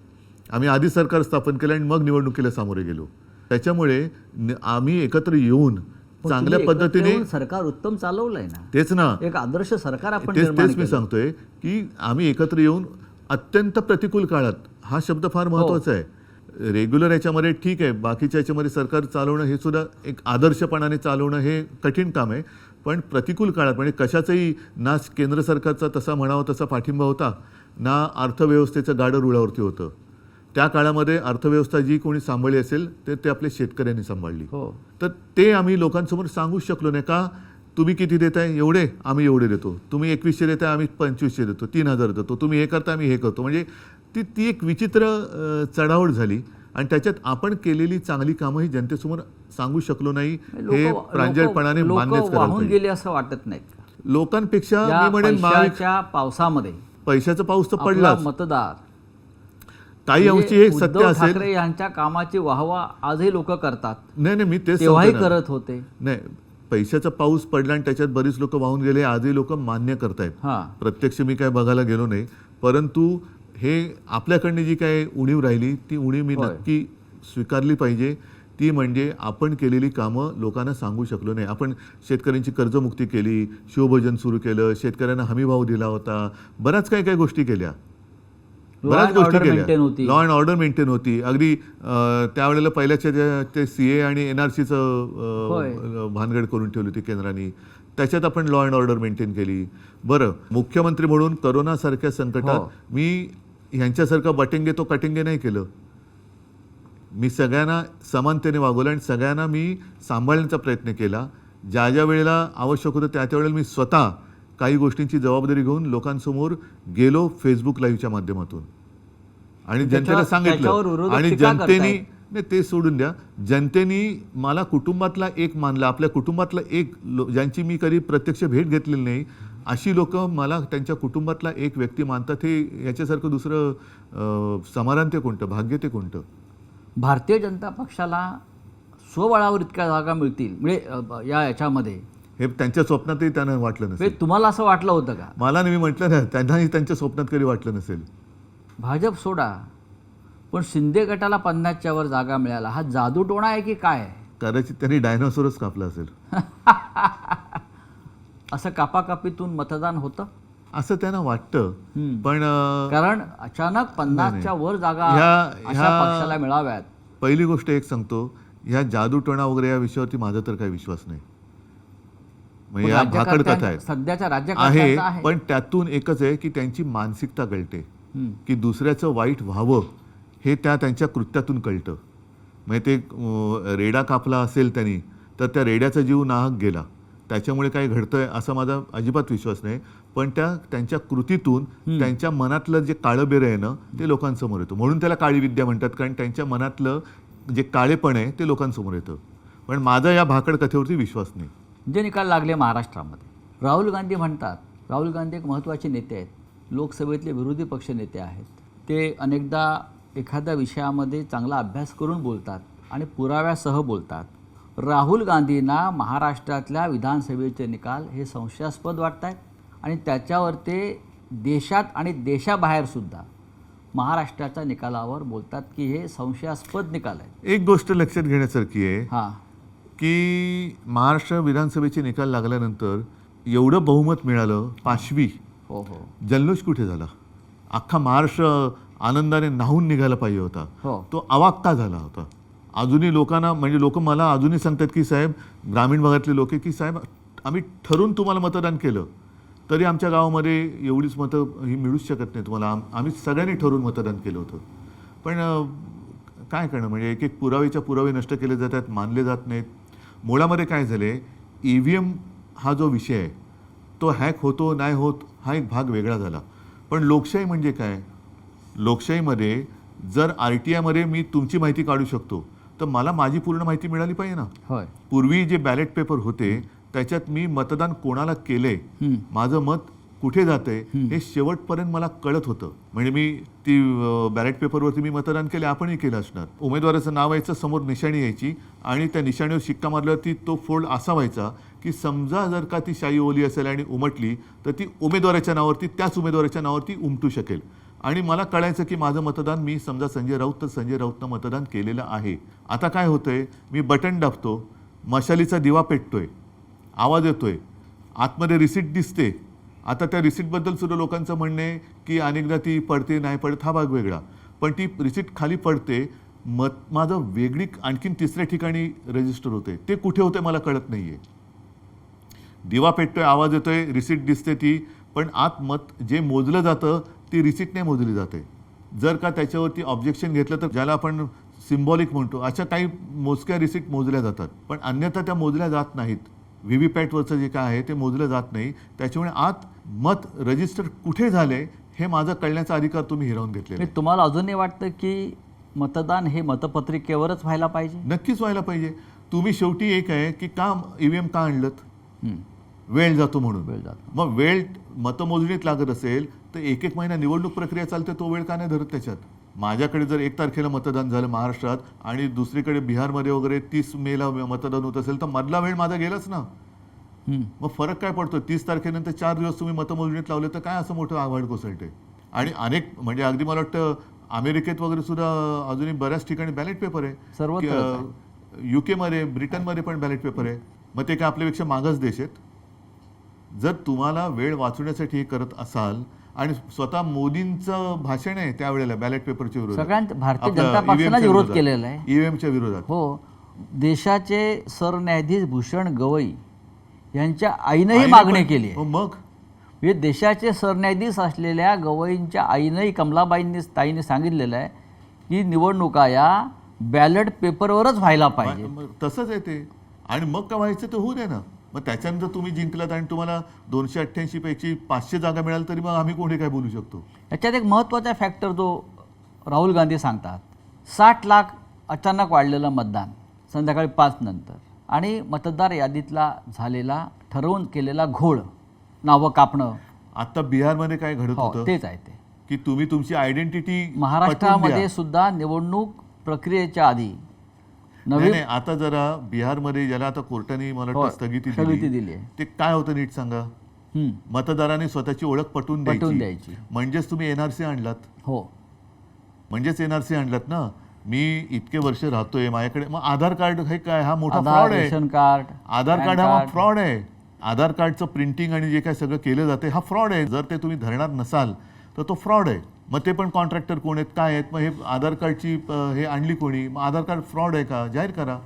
आम्ही आधी सरकार स्थापन केलं आणि मग निवडणुकीला सामोरे गेलो. त्याच्यामुळे आम्ही एकत्र येऊन चांगल्या पद्धतीने सरकार उत्तम चालवलंय ना. तेच ना, एक आदर्श सरकार आपण तेच मी सांगतोय की आम्ही एकत्र येऊन अत्यंत प्रतिकूल काळात, हा शब्द फार महत्त्वाचा आहे. रेग्युलर याच्यामध्ये ठीक आहे, बाकीच्या याच्यामध्ये सरकार चालवणं हे सुद्धा एक आदर्शपणाने चालवणं हे कठीण काम आहे. पण प्रतिकूल काळात म्हणजे कशाचंही ना केंद्र सरकारचा तसा म्हणावा तसा पाठिंबा होता, ना अर्थव्यवस्थेचं गाडं रुळावरती होतं. त्या काळामध्ये अर्थव्यवस्था जी कोणी सांभाळली असेल ते आपल्या शेतकऱ्यांनी सांभाळली. तर ते आम्ही लोकांसमोर सांगू शकलो नाही. का तुम्ही किती देताय, एवढे आम्ही एवढे देतो, तुम्ही 2100 देताय आम्ही 2500 देतो, 3000 देतो, तुम्ही हे करता आम्ही हे करतो. म्हणजे ती एक विचित्र चढाओढ झाली आणि त्याच्यात आपण केलेली चांगली कामं ही जनतेसमोर सांगू शकलो नाही, हे प्रांजळपणाने मान्यच करायला वाहून पाहिजे. गेले असं वाटत नाही का? लोकांपेक्षा या मी म्हणेन पैशाच्या पावसामध्ये पैशाचा पाऊस तर आपला पडलाच. मतदार काही म्हणजे अंशी हे सत्य उद्धव असेल. ठाकरे यांच्या कामाची वाहवा आजही लोक करतात, नाही मी तेच तेव्हाही सांगतो ना. करत होते. नाही, पैशाचा पाऊस पडला आणि त्याच्यात बरीच लोक वाहून गेले, आजही लोक मान्य करतायत. हा, प्रत्यक्ष मी काय बघायला गेलो नाही, परंतु हे आपल्याकडनं जी काय उणीव राहिली ती उणीव मी होय. नक्की स्वीकारली पाहिजे. ती म्हणजे आपण केलेली कामं लोकांना सांगू शकलो नाही. आपण शेतकऱ्यांची कर्जमुक्ती केली, शिवभोजन सुरू केलं, शेतकऱ्यांना हमीभाव दिला होता, बऱ्याच काही काही गोष्टी केल्या, बऱ्याच गोष्टी केल्या. लॉ अँड ऑर्डर मेंटेन होती. अगदी त्यावेळेला पहिल्याच्या ते CA आणि NRCचं भानगड करून ठेवली होती केंद्राने, त्याच्यात आपण लॉ अँड ऑर्डर मेंटेन केली. बरं, मुख्यमंत्री म्हणून करोनासारख्या संकटात मी ह्यांच्यासारखं बटेंगे तो कटेंगे नाही केलं. मी सगळ्यांना समानतेने वागवलं आणि सगळ्यांना मी सांभाळण्याचा प्रयत्न केला. ज्या ज्या वेळेला आवश्यक होतं त्या त्यावेळेला मी स्वतः काही गोष्टींची जबाबदारी घेऊन लोकांसमोर गेलो फेसबुक लाईव्हच्या माध्यमातून आणि जनतेला सांगितलं. आणि जनतेने नाही ते सोडून द्या, जनतेने मला कुटुंबातला एक मानला, आपल्या कुटुंबातला एक ज्यांची मी कधी प्रत्यक्ष भेट घेतलेली नाही अशी लोक मला त्यांच्या कुटुंबातला एक व्यक्ती मानतात. हे याच्यासारखं दुसरं समाधान ते कोणतं, भाग्य ते कोणतं? भारतीय जनता पक्षाला स्वबळावर इतक्या जागा मिळतील म्हणजे याच्यामध्ये हे त्यांच्या स्वप्नातही त्यांना वाटलं नसेल. तुम्हाला असं वाटलं होतं का? मला नाही, मी म्हटलं ना, त्यांनाही त्यांच्या स्वप्नात कधी वाटलं नसेल. भाजप सोडा, पण शिंदे गटाला 50च्या वर जागा मिळाला, हा जादूटोणा आहे की काय आहे? कदाचित त्यांनी डायनोसॉरच कापला असेल. असं कापाकापीतून मतदान होतं असं त्यांना वाटतं. पण कारण अचानक 50च्या वर जागा अशा पक्षाला मिळाव्यात. पहिली गोष्ट एक सांगतो, ह्या जादूटोणा वगैरे या विषयावरती माझा तर काही विश्वास नाही. म्हणजे या भाकड कथा आहे, सध्याच्या आहे, पण त्यातून एकच आहे की त्यांची मानसिकता कळते की दुसऱ्याचं वाईट व्हावं हे त्यांच्या कृत्यातून कळतं. म्हणजे ते रेडा कापला असेल त्यांनी तर त्या रेड्याचा जीव नाहक गेला, त्याच्यामुळे काही घडतंय असा माझा अजिबात विश्वास नाही. पण त्यांच्या कृतीतून त्यांच्या मनातलं जे काळं बेरं आहे ना ते लोकांसमोर येतं. म्हणून त्याला काळी विद्या म्हणतात, कारण त्यांच्या मनातलं जे काळेपण आहे ते लोकांसमोर येतं. पण माझा या भाकड कथेवरती विश्वास नाही. जे निकाल लागले महाराष्ट्रामध्ये, राहुल गांधी म्हणतात, राहुल गांधी एक महत्त्वाचे नेते आहेत, लोकसभेतले विरोधी पक्ष नेते आहेत. ते अनेकदा एखाद्या विषयामध्ये चांगला अभ्यास करून बोलतात आणि पुराव्यासह बोलतात. राहुल गांधींना महाराष्ट्रातल्या विधानसभेचे निकाल हे संशयास्पद वाटत आहेत आणि त्याच्यावर ते देशात आणि देशाबाहेरसुद्धा महाराष्ट्राच्या निकालावर बोलतात की हे संशयास्पद निकाल आहेत. एक गोष्ट लक्षात घेण्यासारखी आहे हां, की महाराष्ट्र विधानसभेचे निकाल लागल्यानंतर एवढं बहुमत मिळालं, 5वी, हो हो, जल्लोष कुठे झाला? अख्खा महाराष्ट्र आनंदाने न्हावून निघायला पाहिजे होता, हो. तो अवाक्ता झाला होता. अजूनही लोकांना, म्हणजे लोक मला अजूनही सांगतात की साहेब, ग्रामीण भागातले लोक, की साहेब आम्ही ठरून तुम्हाला मतदान केलं तरी आमच्या गावामध्ये एवढीच मतं ही मिळूच शकत नाही तुम्हाला, आम्ही सगळ्यांनी ठरवून मतदान केलं होतं. पण काय करणं, म्हणजे एक एक पुरावेच्या पुरावे नष्ट केले जातात, मानले जात नाहीत. मुळामध्ये काय झाले, EVM हा जो विषय आहे तो हॅक होतो नाही होत हा एक भाग वेगळा झाला. पण लोकशाही म्हणजे काय? लोकशाहीमध्ये जर RTIमध्ये मी तुमची माहिती काढू शकतो तर मला माझी पूर्ण माहिती मिळाली पाहिजे ना. होय. पूर्वी जे बॅलेट पेपर होते त्याच्यात मी मतदान कोणाला केलंय, माझं मत कुठे जातंय हे शेवटपर्यंत मला कळत होतं. म्हणजे मी ती बॅलेट पेपरवरती मी मतदान केले, आपणही केलं असणार. उमेदवाराचं नाव यायचं, समोर निशाणी यायची आणि त्या निशाणीवर शिक्का मारल्यावरती तो फोल्ड असा व्हायचा की समजा जर का ती शाई ओली असेल आणि उमटली तर ती उमेदवाराच्या नावावरती, त्याच उमेदवाराच्या नावावरती उमटू शकेल. आणि मला कळायचं की माझं मतदान, मी समजा संजय राऊत तर संजय राऊतनं मतदान केलेलं आहे. आता काय होतंय, मी बटन दाबतो, मशालीचा दिवा पेटतोय, आवाज येतोय, आतमध्ये रिसीट दिसते. आता त्या रिसीटबद्दल सुद्धा लोकांचं म्हणणं आहे की अनेकदा ती पडते नाही पडत हा भाग वेगळा, पण ती रिसीट खाली पडते, माझं वेगळी आणखीन तिसऱ्या ठिकाणी रजिस्टर होते, ते कुठे होते मला कळत नाही आहे. दिवा पेटतोय, आवाज येतोय, रिसीट दिसते ती, पण आत मत जे मोजलं जातं ती रिसीट नाही मोजली जाते. जर का त्याच्यावरती ऑब्जेक्शन घेतलं तर ज्याला आपण सिम्बॉलिक म्हणतो अशा काही मोजक्या रिसीट मोजल्या जातात, पण अन्यथा त्या मोजल्या जात नाहीत. व्हीव्हीपॅटवरचं जे काय आहे ते मोजलं जात नाही. त्याच्यामुळे आत मत रजिस्टर कुठे झाले हे माझा कळण्याचा अधिकार तुम्ही हिरावून घेतलेला. तुम्हाला अजूनही वाटतं की मतदान हे मतपत्रिकेवरच व्हायला पाहिजे? नक्कीच व्हायला पाहिजे. तुम्ही शेवटी एक आहे की का ईव्हीएम का आणलं? वेळ जातो म्हणून. वेळ जातो. मग वेळ मतमोजणीत लागत असेल तर एक महिना निवडणूक प्रक्रिया चालते, तो वेळ का नाही धरत त्याच्यात? माझ्याकडे जर 1 तारखेला मतदान झालं महाराष्ट्रात आणि दुसरीकडे बिहारमध्ये वगैरे 30 मेला मतदान होत असेल तर मधला वेळ माझा गेलाच ना. मग फरक काय पडतो? 30 तारखेनंतर 4 दिवस तुम्ही मतमोजणीत लावले तर काय असं मोठं आव्हाड कोसळते? आणि अनेक म्हणजे अगदी मला वाटतं अमेरिकेत वगैरे सुद्धा अजूनही बऱ्याच ठिकाणी बॅलेट पेपर आहे. UK मध्ये ब्रिटनमध्ये पण बॅलेट पेपर आहे. मग ते काय आपल्यापेक्षा मागास देश आहेत? जर तुम्हाला वेळ वाचवण्यासाठी हे करत असाल आणि स्वतः मोदींचं भाषण आहे त्यावेळेला बॅलेट पेपरच्या विरोधात, सगळ्यांच्या भारतीय जनता पक्षाने विरोध केलेला आहे ईव्हीएमच्या विरोधात. हो, देशाचे सरन्यायाधीश भूषण गवई यांच्या आईनंही मागणी केली आहे. मग म्हणजे देशाचे सरन्यायाधीश असलेल्या गवईंच्या आईनंही ताईंनी सांगितलेलं आहे की निवडणुका या बॅलेट पेपरवरच व्हायला पाहिजे. तसंच आहे ते. आणि मग का व्हायचं तर होऊ दे ना. मग त्याच्यानंतर तुम्ही जिंकलात आणि तुम्हाला 288 पैकी 500 जागा मिळाल तरी मग आम्ही कोणी काय बोलू शकतो? याच्यात एक महत्त्वाचा फॅक्टर जो राहुल गांधी सांगतात, 60 लाख अचानक वाढलेलं मतदान संध्याकाळी 5 नंतर आणि मतदार यादीतला झालेला ठरवून केलेला घोळ, नावं कापणं. आता बिहारमध्ये काय घडत होतं तेच आहे ते की तुम्ही तुमची आयडेंटिटी महाराष्ट्रामध्ये सुद्धा निवडणूक प्रक्रियेच्या आधी नाही, आता जरा बिहारमध्ये ज्याला आता कोर्टाने मला वाटतं स्थगिती दिली आहे, ते काय होतं नीट सांगा? मतदारांनी स्वतःची ओळख पटवून द्यायची. म्हणजेच तुम्ही एनआरसी आणलात. हो, म्हणजेच एनआरसी आणलात ना. मी इतके वर्ष राहतोय, माझ्याकडे मग आधार कार्ड हे काय? हा मोठा फ्रॉड आहे. रेशन कार्ड, आधार कार्ड हा फ्रॉड आहे. आधार कार्डचं प्रिंटिंग आणि जे काय सगळं केलं जाते हा फ्रॉड आहे. जर ते तुम्ही धरणार नसाल तर तो फ्रॉड आहे. मग ते पण कॉन्ट्रॅक्टर कोण आहेत, काय आहेत? मग हे आधार कार्डची हे आणली कोणी? मग आधार कार्ड फ्रॉड आहे का? जाहीर करा.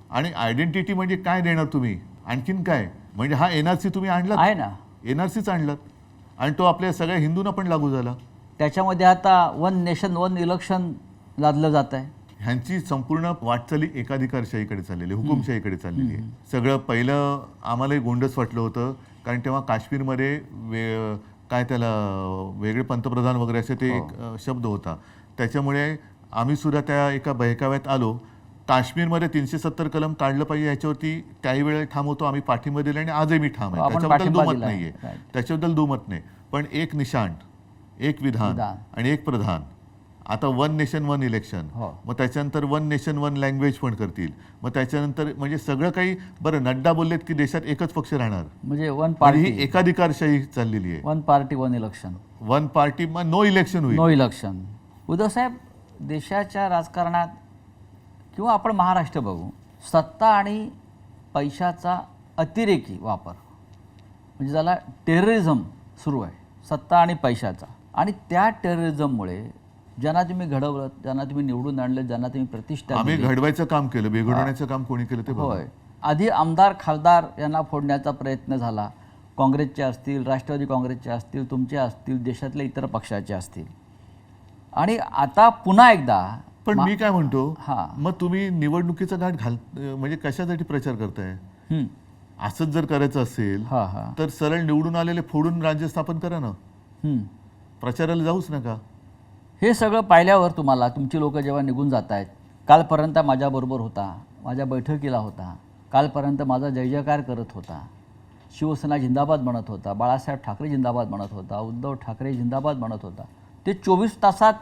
आणि आयडेंटिटी म्हणजे काय देणार तुम्ही? आणखीन काय? म्हणजे हा एनआरसी तुम्ही आणलात आहे ना, एनआरसीच आणलात आणि तो आपल्या सगळ्या हिंदूंना पण लागू झाला. त्याच्यामध्ये आता 1 नेशन 1 इलेक्शन लादलं जात आहे. ह्यांची संपूर्ण वाटचाली एकाधिकारशाहीकडे चाललेली, हुकुमशाहीकडे चाललेली आहे. सगळं पहिलं आम्हालाही गोंडस वाटलं होतं कारण तेव्हा काश्मीरमध्ये काय त्याला वेगळे पंतप्रधान वगैरे असे ते एक शब्द होता. त्याच्यामुळे आम्ही सुद्धा त्या एका बहकाव्यात आलो. काश्मीरमध्ये 370 कलम काढलं पाहिजे याच्यावरती त्याही वेळेला ठाम होतो. आम्ही पाठिंबा दिला आणि आजही मी ठाम आहे. त्याच्याबद्दल दुमत नाहीये, त्याच्याबद्दल दुमत नाही. पण एक निशाण, एक विधान आणि एक प्रधान. आता 1 नेशन 1 इलेक्शन, मग त्याच्यानंतर 1 नेशन 1 लँग्वेज पण करतील. मग त्याच्यानंतर म्हणजे सगळं काही. बरं, नड्डा बोललेत की देशात एकच पक्ष राहणार, म्हणजे 1 पार्टी, ही एकाधिकारशाही चाललेली आहे. 1 पार्टी 1 इलेक्शन. 1 पार्टी मग नो इलेक्शन होईल. No election. उद्धव साहेब, देशाच्या राजकारणात किंवा आपण महाराष्ट्र बघू, सत्ता आणि पैशाचा अतिरेकी वापर म्हणजे ज्याला टेररिझम सुरू आहे, सत्ता आणि पैशाचा. आणि त्या टेररिझममुळे ज्यांना तुम्ही घडवलं, ज्यांना तुम्ही निवडून आणलं, ज्यांना तुम्ही प्रतिष्ठा आम्ही घडवायचं काम केलं, बेघडवण्याचं काम कोणी केलं ते होय. आधी आमदार खासदार यांना फोडण्याचा प्रयत्न झाला. काँग्रेसचे असतील, राष्ट्रवादी काँग्रेसचे असतील, तुमचे असतील, देशातल्या इतर पक्षाचे असतील. आणि आता पुन्हा एकदा. पण मी काय म्हणतो, मग तुम्ही निवडणुकीचा घाट म्हणजे कशासाठी प्रचार करताय? असंच जर करायचं असेल तर सरळ निवडून आलेले फोडून राज्य स्थापन करा ना. प्रचाराला जाऊच नका. हे सगळं पाहिल्यावर तुम्हाला तुमची लोक जेव्हा निघून जात आहेत, कालपर्यंत माझ्याबरोबर होता, माझ्या बैठकीला होता, कालपर्यंत माझा जय जयकार करत होता, शिवसेना जिंदाबाद म्हणत होता, बाळासाहेब ठाकरे जिंदाबाद म्हणत होता, उद्धव ठाकरे जिंदाबाद म्हणत होता, ते 24 तासात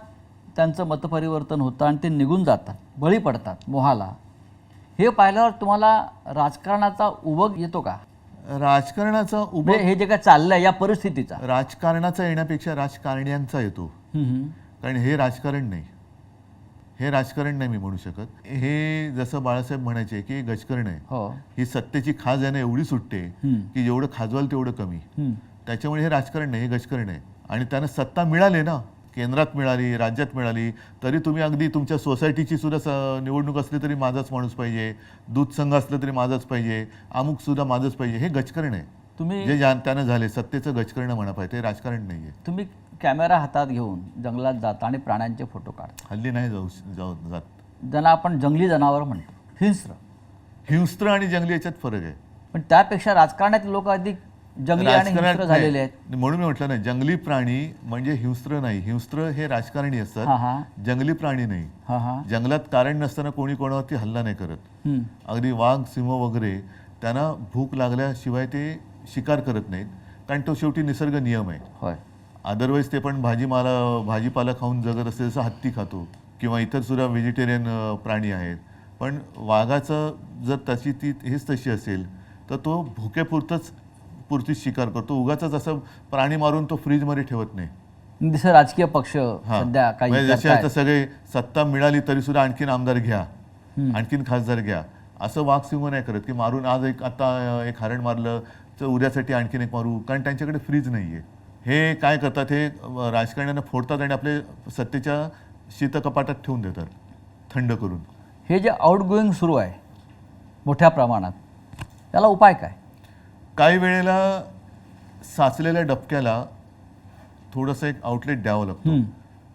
त्यांचं मतपरिवर्तन होतं आणि ते निघून जातात, बळी पडतात मोहाला. हे पाहिल्यावर तुम्हाला राजकारणाचा उबग येतो का? राजकारणाचा उबग, हे जे काय चाललंय या परिस्थितीचा, राजकारणाचा येण्यापेक्षा राजकारण्यांचा येतो. कारण हे राजकारण नाही, हे राजकारण नाही मी म्हणू शकत. हे जसं बाळासाहेब म्हणायचे की गजकरण आहे. ही सत्तेची खाज यानं एवढी सुटते की जेवढं खाजवाल तेवढं कमी. त्याच्यामुळे हे राजकारण नाही, हे गजकरण आहे. आणि त्यांना सत्ता मिळाली ना, केंद्रात मिळाली, राज्यात मिळाली, तरी तुम्ही अगदी तुमच्या सोसायटीची सुद्धा निवडणूक असली तरी माझाच माणूस पाहिजे, दूध संघ असलं तरी माझाच पाहिजे, अमुक सुद्धा माझंच पाहिजे. हे गजकरण आहे. तुम्ही जे त्यानं झाले सत्तेचं गजकरण म्हणा पाहिजे, ते राजकारण नाहीये. तुम्ही कॅमेरा हातात घेऊन जंगलात जाता आणि प्राण्यांचे फोटो काढता. हल्ली नाही जात. ज्यांना आपण जंगली जनावर म्हणतो, हिंस्त्र आणि जंगली याच्यात फरक आहे. पण त्यापेक्षा राजकारणातील लोक अधिक जंगली आणि राजकारणात हिंस्त्र झालेले आहेत. नाही. म्हणून मी म्हटलं ना, जंगली प्राणी म्हणजे हिंस्त्र नाही. हिंस्त्र हे राजकारणी हा असतात, हा जंगली प्राणी नाही. हा हा जंगलात कारण नसताना कोणी कोणावरती हल्ला नाही करत. हम्म. अगदी वाघ, सिंह वगैरे त्यांना भूक लागल्याशिवाय ते शिकार करत नाहीत, कारण तो शेवटी निसर्ग नियम आहे. होय. अदरवाईज ते पण भाजीपाला खाऊन जगत असते, जसं हत्ती खातो किंवा इतर सुद्धा व्हेजिटेरियन प्राणी आहेत. पण वाघाचं जर ती हेच तशी असेल तर तो पुरतीच शिकार करतो. उगाचच असं प्राणी मारून तो फ्रीजमध्ये ठेवत नाही. जसं राजकीय पक्ष हां. सध्या काही म्हणजे जसे करतायत. आता सगळे सत्ता मिळाली तरी सुद्धा आणखीन आमदार घ्या, आणखीन खासदार घ्या, असं वाघ सिंह नाही करत की मारून आज आता एक हरण मारलं तर उद्यासाठी आणखीन एक मारू, कारण त्यांच्याकडे फ्रीज नाहीये. हे काय करतात, हे राजकारण्यांना फोडतात आणि आपले सत्तेच्या शीतकपाटात ठेवून देतात थंड करून. हे जे आउटगोईंग सुरू आहे मोठ्या प्रमाणात, त्याला उपाय काय? काही वेळेला साचलेल्या डबक्याला थोडंसं एक आउटलेट द्यावं लागतं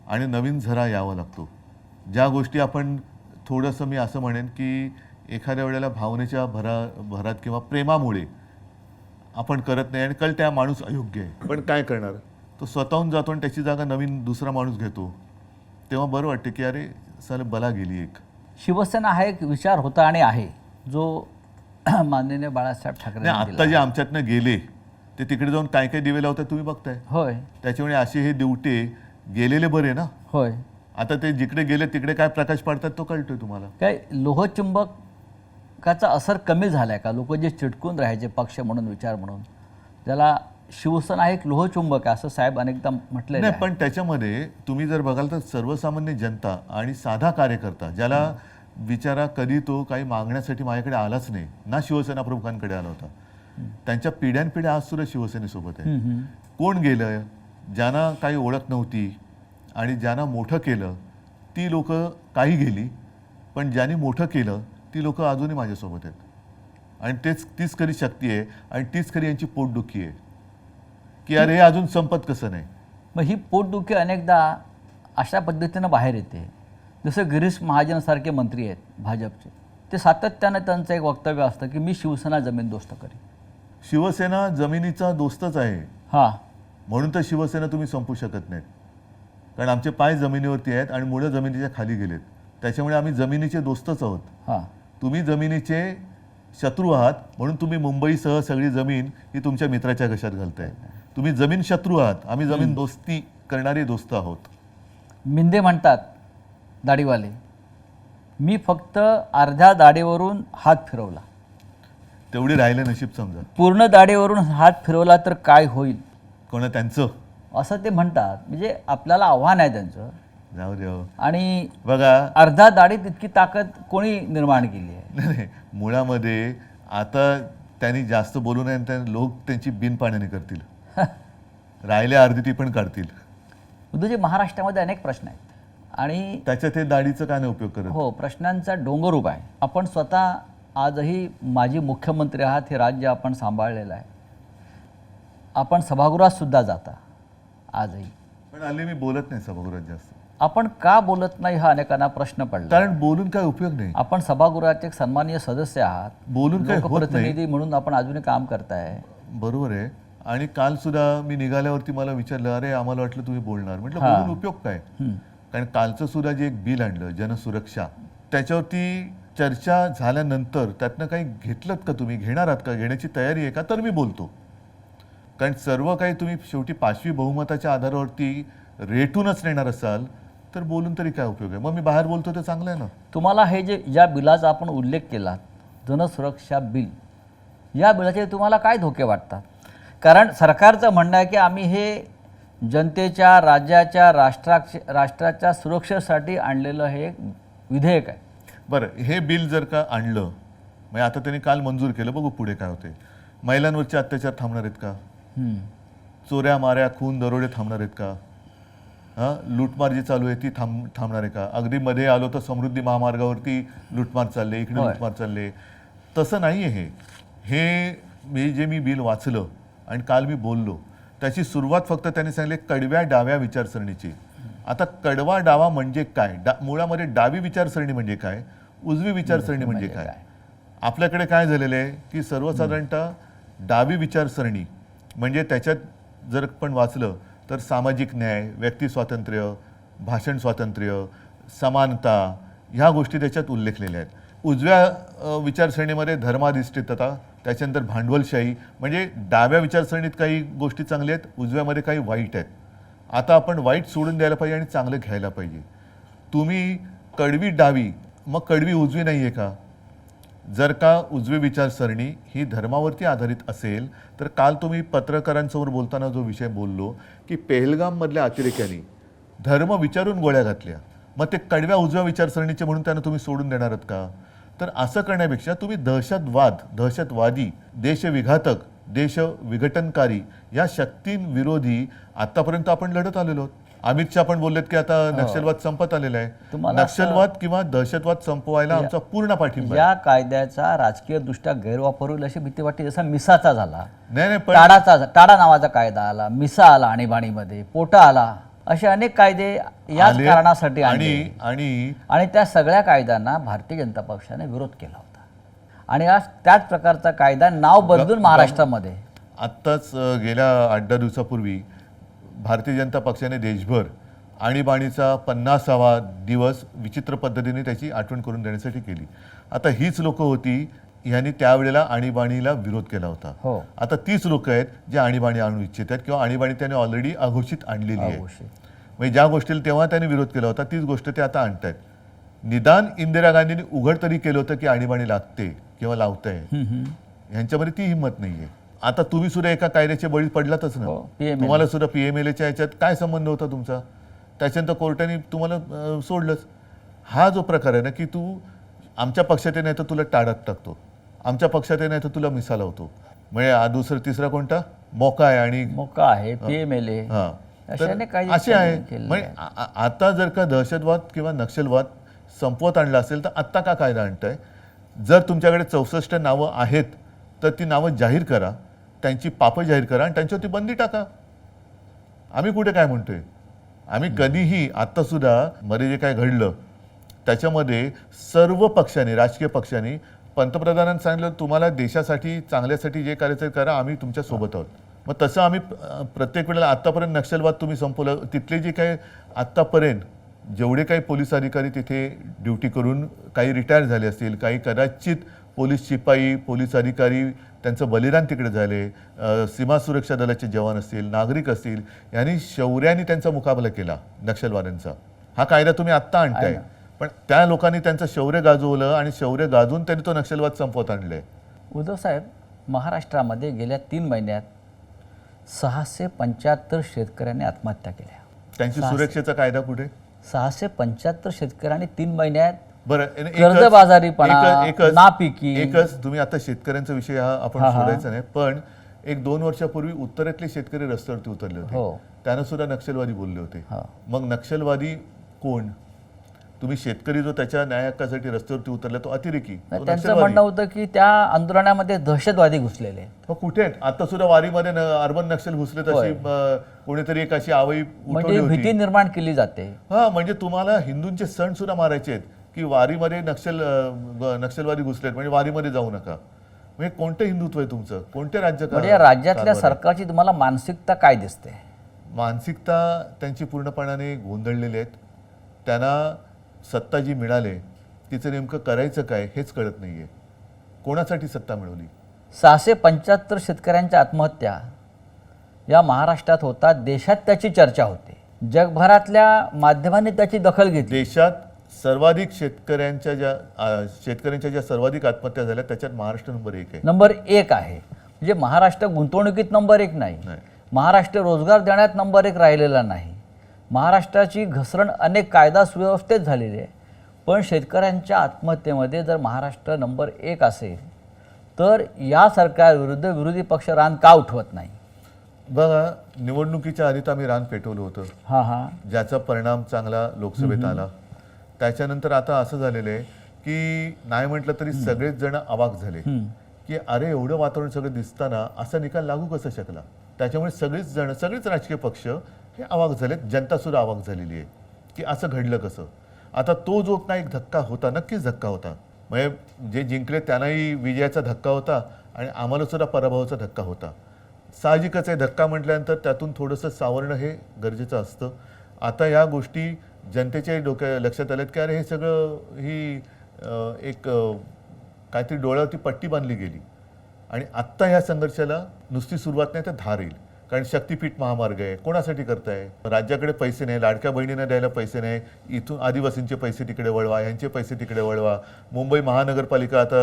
आणि नवीन झरा यावा लागतो. ज्या गोष्टी आपण थोडंसं, मी असं म्हणेन की एखाद्या वेळेला भावनेच्या भरात किंवा प्रेमामुळे आपण करत नाही आणि कळ त्या माणूस अयोग्य आहे, पण काय करणार, तो स्वतःहून जातो आणि त्याची जागा नवीन दुसरा माणूस घेतो. तेव्हा बरं वाटतं की अरे साले बला गेली एक. शिवसेना हा एक विचार होता आणि आहे जो माननीय बाळासाहेब ठाकरे नाही, आत्ता जे आमच्यातनं गेले ते तिकडे जाऊन काय काय दिवे लावतात तुम्ही बघताय. होय त्याच्यामुळे असे हे दिवटे गेलेले बरे ना. होय. आता ते जिकडे गेले तिकडे काय प्रकाश पडतात तो कळतोय तुम्हाला. काय लोहचुंबकाचा असर कमी झाला आहे का? लोक जे चिटकून राहायचे पक्ष म्हणून, विचार म्हणून, ज्याला शिवसेना एक लोहचुंबक आहे असं साहेब अनेकदा म्हटले नाही, पण त्याच्यामध्ये तुम्ही जर बघाल तर सर्वसामान्य जनता आणि साधा कार्यकर्ता, ज्याला बिचारा कधी तो काही मागण्यासाठी माझ्याकडे आलाच नाही ना, शिवसेना प्रमुखांकडे आला होता, त्यांच्या पिढ्यानपिढ्या आज सुद्धा शिवसेनेसोबत आहे. कोण गेलं, ज्यांना काही ओळख नव्हती आणि ज्यांना मोठं केलं ती लोक काही गेली, पण ज्यांनी मोठं केलं ती लोक अजूनही माझ्यासोबत आहेत. आणि तीच खरी शक्ती आहे आणि तीच खरी यांची पोटदुखी आहे की अरे हे अजून संपत कसं नाही. मग ही पोटदुखी अनेकदा अशा पद्धतीनं बाहेर येते. जसं गिरीश महाजनसारखे मंत्री आहेत भाजपचे, ते सातत्यानं त्यांचं एक वक्तव्य असतं की मी शिवसेना जमीनदोस्त करेन. शिवसेना जमिनीचा दोस्तच आहे, हां, म्हणून तर शिवसेना तुम्ही संपू शकत नाहीत, कारण आमचे पाय जमिनीवरती आहेत आणि मुलं जमिनीच्या खाली गेलेत. त्याच्यामुळे आम्ही जमिनीचे दोस्तच आहोत. हां. तुम्ही जमिनीचे शत्रू आहात, म्हणून तुम्ही मुंबईसह सगळी जमीन ही तुमच्या मित्राच्या घशात घालताय. तुम्ही जमीन शत्रू आहात, आम्ही जमीन दोस्ती करणारे दोस्त आहोत. मिंदे म्हणतात दाढीवाले, मी फक्त अर्ध्या दाढीवरून हात फिरवला, तेवढे राहिले नशीब समजा. पूर्ण दाढीवरून हात फिरवला तर काय होईल, कोणा त्यांचं असं ते म्हणतात. म्हणजे आपल्याला आव्हान आहे त्यांचं. जाऊ दे हो. आणि बघा, अर्धा दाढीत इतकी ताकद कोणी निर्माण केली आहे? नाही, मुळामध्ये आता त्यांनी जास्त बोलू नये, आणि लोक त्यांची बिनपाण्याने करतील. राहिल्या अर्धी ती पण काढतील. उद्धवजी, महाराष्ट्रामध्ये अनेक प्रश्न आहेत आणि त्याच्यात हे दाढीचं काय नाही उपयोग करत. हो, प्रश्नांचा डोंगर उभा आहे. आपण स्वतः आजही माजी मुख्यमंत्री आहात, हे राज्य आपण सांभाळलेलं आहे. आपण सभागृहात सुद्धा जाता आजही, पण हल्ली मी बोलत नाही सभागृहात जास्त. आपण का बोलत नाही हा अनेकांना प्रश्न पडला. कारण बोलून काय उपयोग नाही. आपण सभागृहाचे एक सन्माननीय सदस्य आहात, बोलून काय होत नाही. लोकप्रतिनिधी म्हणून आपण अजूनही काम करताय. बरोबर आहे. आणि काल सुद्धा मी निघाल्यावरती मला विचारलं, अरे आम्हाला वाटलं तुम्ही बोलणार. म्हटलं बोलून उपयोग काय. कारण कालचं सुद्धा जे एक बिल आणलं जनसुरक्षा, त्याच्यावरती चर्चा झाल्यानंतर त्यातनं काही घेतलं का, तुम्ही घेणार आहात का, घेण्याची तयारी आहे का, तर मी बोलतो. कारण सर्व काही तुम्ही शेवटी 5वी बहुमताच्या आधारावरती रेटूनच नेणार असाल तर बोलून तरी काय उपयोग आहे. मग मी बाहेर बोलतो ते चांगलं आहे ना. तुम्हाला हे जे ज्या बिलाचा आपण उल्लेख केला, जनसुरक्षा बिल, या बिलाचे तुम्हाला काय धोके वाटतात? कारण सरकारचं म्हणणं आहे की आम्ही हे जनतेच्या, राज्याच्या, राष्ट्राच्या सुरक्षेसाठी आणलेलं हे एक विधेयक आहे. बरं, हे बिल जर का आणलं, म्हणजे आता त्यांनी काल मंजूर केलं, बघू पुढे काय होते. महिलांवरचे अत्याचार थांबणार आहेत का? चोऱ्या माऱ्या, खून, दरोडे थांबणार आहेत का? लूटमार जी चालू आहे ती थांबणार आहे का? अगदी मध्ये आलो तर समृद्धी महामार्गावरती लूटमार चालले, इकडे लूटमार चालले. तसं नाही आहे हे. मी बिल वाचलं आणि काल मी बोललो, त्याची सुरुवात फक्त त्यांनी सांगितले कडव्या डाव्या विचारसरणीची. आता कडवा डावा म्हणजे काय? मुळामध्ये डावी विचारसरणी म्हणजे काय, उजवी विचारसरणी म्हणजे काय? आपल्याकडे काय झालेलं आहे की सर्वसाधारणतः डावी विचारसरणी म्हणजे त्याच्यात जर पण वाचलं तर सामाजिक न्याय, व्यक्ती स्वातंत्र्य, भाषण स्वातंत्र्य, समानता ह्या गोष्टी त्याच्यात उल्लेखलेल्या आहेत. उजव्या विचारसरणीमध्ये धर्माधिष्ठितता, त्याच्यानंतर भांडवलशाही, म्हणजे डाव्या विचारसरणीत काही गोष्टी चांगल्या आहेत, उजव्यामध्ये काही वाईट आहेत. आता आपण वाईट सोडून द्यायला पाहिजे आणि चांगलं घ्यायला पाहिजे. तुम्ही कडवी डावी मग कडवी उजवी नाही आहे का? जर का उजवी विचारसरणी ही धर्मावरती आधारित असेल तर काल तुम्ही पत्रकारांसमोर बोलताना जो विषय बोललो की पेहलगाममधल्या अतिरेक्यांनी धर्म विचारून गोळ्या घातल्या, मग ते कडव्या उजव्या विचारसरणीचे म्हणून त्यांना तुम्ही सोडून देणार आहात का? तर असं करण्यापेक्षा तुम्ही दहशतवादी, देशविघातक, देश विघटनकारी या शक्तींविरोधी आतापर्यंत आपण लढत आलेलो आहोत. अमित शहा पण बोललेत की आता नक्षलवाद संपत आलेला आहे. नक्षलवाद किंवा दहशतवाद संपवायला आमचा पूर्ण पाठिंबा आहे. या कायद्याचा राजकीय दृष्ट्या गैरवापर होईल अशी भीती वाटते. जसा मिसाचा झाला, नाही पण टाडा नावाचा कायदा आला, मिसा आला आणीबाणीमध्ये, पोटा आला, असे अनेक कायदे याच कारणासाठी आणि आणि त्या सगळ्या कायद्यांना भारतीय जनता पक्षाने विरोध केला होता. आणि आज त्याच प्रकारचा कायदा नाव बदलून महाराष्ट्रामध्ये आत्ताच गेल्या 8-10 दिवसापूर्वी भारतीय जनता पक्षाने देशभर आणीबाणीचा 50वा दिवस विचित्र पद्धतीने त्याची आठवण करून देण्यासाठी केली. आता हीच लोक होती यांनी त्यावेळेला आणीबाणीला विरोध केला होता. आता तीच लोक आहेत जे आणीबाणी आणू इच्छित आहेत किंवा आणीबाणी त्यांनी ऑलरेडी अघोषित आणलेली आहे. म्हणजे ज्या गोष्टीला तेव्हा त्यांनी विरोध केला होता तीच गोष्ट ते आता आणतायत. निदान इंदिरा गांधींनी उघड तरी केलं होतं की आणीबाणी लागते किंवा लावताय, यांच्यामध्ये ती हिंमत नाहीये. आता तुम्ही सुद्धा एका कायद्याचे बळी पडलातच ना. तुम्हाला सुद्धा PMLAच्या याच्यात काय संबंध होता तुमचा? त्याच्यानंतर कोर्टाने तुम्हाला सोडलंच. हा जो प्रकार आहे ना की तू आमच्या पक्षात नाही तर तुला टाळत टाकतो, आमच्या पक्षात नाही तर तुला मिसा लावतो, म्हणजे दुसरा तिसरा कोणता मोका आहे आणि मोका आहे PMLA असे आहे. म्हणजे आता जर का दहशतवाद किंवा नक्षलवाद संपवत आणला असेल तर आत्ता का कायदा आणताय? जर तुमच्याकडे 64 नावं आहेत तर ती नावं जाहीर करा, त्यांची पापं जाहीर करा आणि त्यांच्यावरती बंदी टाका. आम्ही कुठे काय म्हणतोय? आम्ही कधीही आत्तासुद्धा मध्ये जे काय घडलं त्याच्यामध्ये सर्व पक्षांनी, राजकीय पक्षांनी पंतप्रधानांनी सांगितलं तुम्हाला देशासाठी चांगल्यासाठी जे करायचं करा, आम्ही तुमच्या सोबत आहोत. मग तसं आम्ही प्रत्येक वेळेला आत्तापर्यंत नक्षलवाद तुम्ही संपवलं, तिथले जे काही आत्तापर्यंत जेवढे काही पोलीस अधिकारी तिथे ड्युटी करून काही रिटायर झाले असतील, काही कदाचित पोलीस शिपाई, पोलीस अधिकारी त्यांचं बलिदान तिकडे झाले, सीमा सुरक्षा दलाचे जवान असतील, नागरिक असतील, यांनी शौर्याने त्यांचा मुकाबला केला नक्षलवाद्यांचा. हा कायदा तुम्ही आत्ता आणताय, पण त्या लोकांनी त्यांचं शौर्य गाजवलं आणि शौर्य गाजवून त्यांनी तो नक्षलवाद संपवत आणले. उद्धव साहेब, महाराष्ट्रामध्ये गेल्या 3 महिन्यात 675 शेतकऱ्यांनी आत्महत्या केल्या. त्यांची सुरक्षेचा कायदा कुठे? 675 शेतकऱ्यांनी 3 महिन्यात बरं, कर्जबाजारीपणा, नापिकी. एकच तुम्ही आता शेतकऱ्यांचा विषय हा आपण सोडायचा नाही, पण 1-2 वर्षापूर्वी उत्तरेतले शेतकरी रस्त्यावरती उतरले होते, त्यांना सुद्धा नक्षलवादी बोलले होते. मग नक्षलवादी कोण? तुम्ही शेतकरी जो त्याच्या न्याय हक्कासाठी रस्त्यावरती उतरला तो अतिरेकी. त्यांचं म्हणणं होतं की त्या आंदोलनामध्ये दहशतवादी घुसलेले. कुठे आहेत? आता सुद्धा वारीमध्ये अर्बन नक्षल घुसले, तशी कोणीतरी एक अशी आवई म्हणजे भीती निर्माण केली जाते. म्हणजे तुम्हाला हिंदूंचे सण सुद्धा मारायचे आहेत की वारीमध्ये नक्षलवादी घुसलेत म्हणजे वारीमध्ये जाऊ नका. म्हणजे कोणतं हिंदुत्व आहे तुमचं? कोणते राज्य? म्हणजे राज्यातल्या सरकारची तुम्हाला मानसिकता काय दिसते? मानसिकता त्यांची पूर्णपणाने गोंधळलेली आहेत. त्यांना सत्ता जी मिळाली तिचं नेमकं करायचं काय हेच कळत नाहीये. कोणासाठी सत्ता मिळवली? 675 शेतकऱ्यांच्या आत्महत्या या महाराष्ट्रात होतात, देशात त्याची चर्चा होते, जगभरातल्या माध्यमांनी त्याची दखल घेतली. देशात सर्वाधिक शेतकऱ्यांच्या ज्या सर्वाधिक आत्महत्या झाल्या त्याच्यात महाराष्ट्र नंबर 1 आहे. नंबर 1 आहे. म्हणजे महाराष्ट्र गुंतवणुकीत नंबर 1 नाही, महाराष्ट्र रोजगार देण्यात नंबर 1 राहिलेला नाही. महाराष्ट्राची घसरण अनेक कायदा सुव्यवस्थेत झालेली आहे, पण शेतकऱ्यांच्या आत्महत्येमध्ये जर महाराष्ट्र नंबर 1 असेल तर या सरकारविरुद्ध विरोधी पक्ष रान का उठवत नाही? बघा, निवडणुकीच्या आधी तर आम्ही रान पेटवलं होतं, ज्याचा परिणाम चांगला लोकसभेत आला. त्याच्यानंतर आता असं झालेलं आहे की नाही म्हटलं तरी सगळेच जण अवाक झाले की अरे एवढं वातावरण सगळं दिसताना असा निकाल लागू कसा शकला. त्याच्यामुळे सगळेच राजकीय पक्ष हे अवाक झालेत, जनता सुद्धा अवाक झालेली आहे की असं घडलं कसं. आता तो जो काही एक धक्का होता, नक्कीच धक्का होता. म्हणजे जे जिंकले त्यांनाही विजयाचा धक्का होता आणि आम्हाला सुद्धा पराभवाचा धक्का होता. साहजिकच आहे, धक्का म्हटल्यानंतर त्यातून थोडंसं सावरणं हे गरजेचं असतं. आता या गोष्टी जनतेच्या लक्षात आल्यात की अरे हे सगळं एक काहीतरी डोळ्यावरती पट्टी बांधली गेली आणि आत्ता ह्या संघर्षाला नुसती सुरुवात नाही तर धार येईल. कारण शक्तीपीठ महामार्ग आहे, कोणासाठी करताय? राज्याकडे पैसे नाही, लाडक्या बहिणींना द्यायला पैसे नाही, इथून आदिवासींचे पैसे तिकडे वळवा, ह्यांचे पैसे तिकडे वळवा. मुंबई महानगरपालिका आता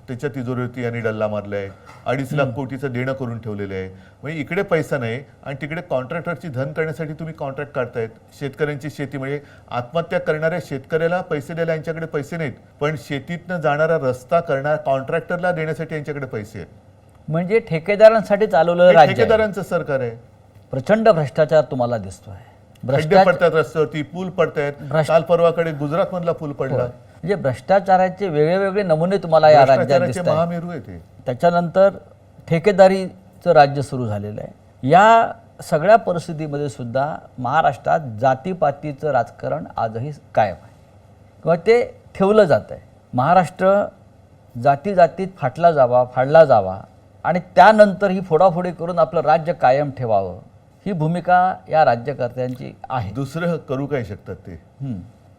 त्याच्या तिजोरीवरती यांनी डल्ला मारलाय, 2.5 लाख कोटीचं देणं करून ठेवलेलं आहे. म्हणजे इकडे पैसा नाही आणि तिकडे कॉन्ट्रॅक्टरची धन करण्यासाठी तुम्ही कॉन्ट्रॅक्ट काढतायत. शेतकऱ्यांची शेती म्हणजे आत्महत्या करणाऱ्या शेतकऱ्याला पैसे द्यायला यांच्याकडे पैसे नाहीत, पण शेतीतनं जाणारा रस्ता करणाऱ्या कॉन्ट्रॅक्टरला देण्यासाठी यांच्याकडे पैसे आहेत. म्हणजे ठेकेदारांसाठी चालवलं राज्य आहे. ठेकेदारांचं सरकार आहे. प्रचंड भ्रष्टाचार तुम्हाला दिसतोय. खड्डे पडतात रस्त्यावरती, पूल पडतायत. काल परवाकडे गुजरात मधला पूल पडला. म्हणजे भ्रष्टाचाराचे वेगळे वेगळे नमुने तुम्हाला या राज्यात दिसतात. महामेरू आहे ते. त्याच्यानंतर ठेकेदारीचं राज्य सुरू झालेलं आहे. या सगळ्या परिस्थितीमध्ये सुद्धा महाराष्ट्रात जातीपातीचं राजकारण आजही कायम आहे किंवा ते ठेवलं जात आहे. महाराष्ट्र जातीत फाडला जावा आणि त्यानंतर ही फोडाफोडी करून आपलं राज्य कायम ठेवावं, ही भूमिका या राज्यकर्त्यांची आहे. दुसरं करू काय शकतात ते?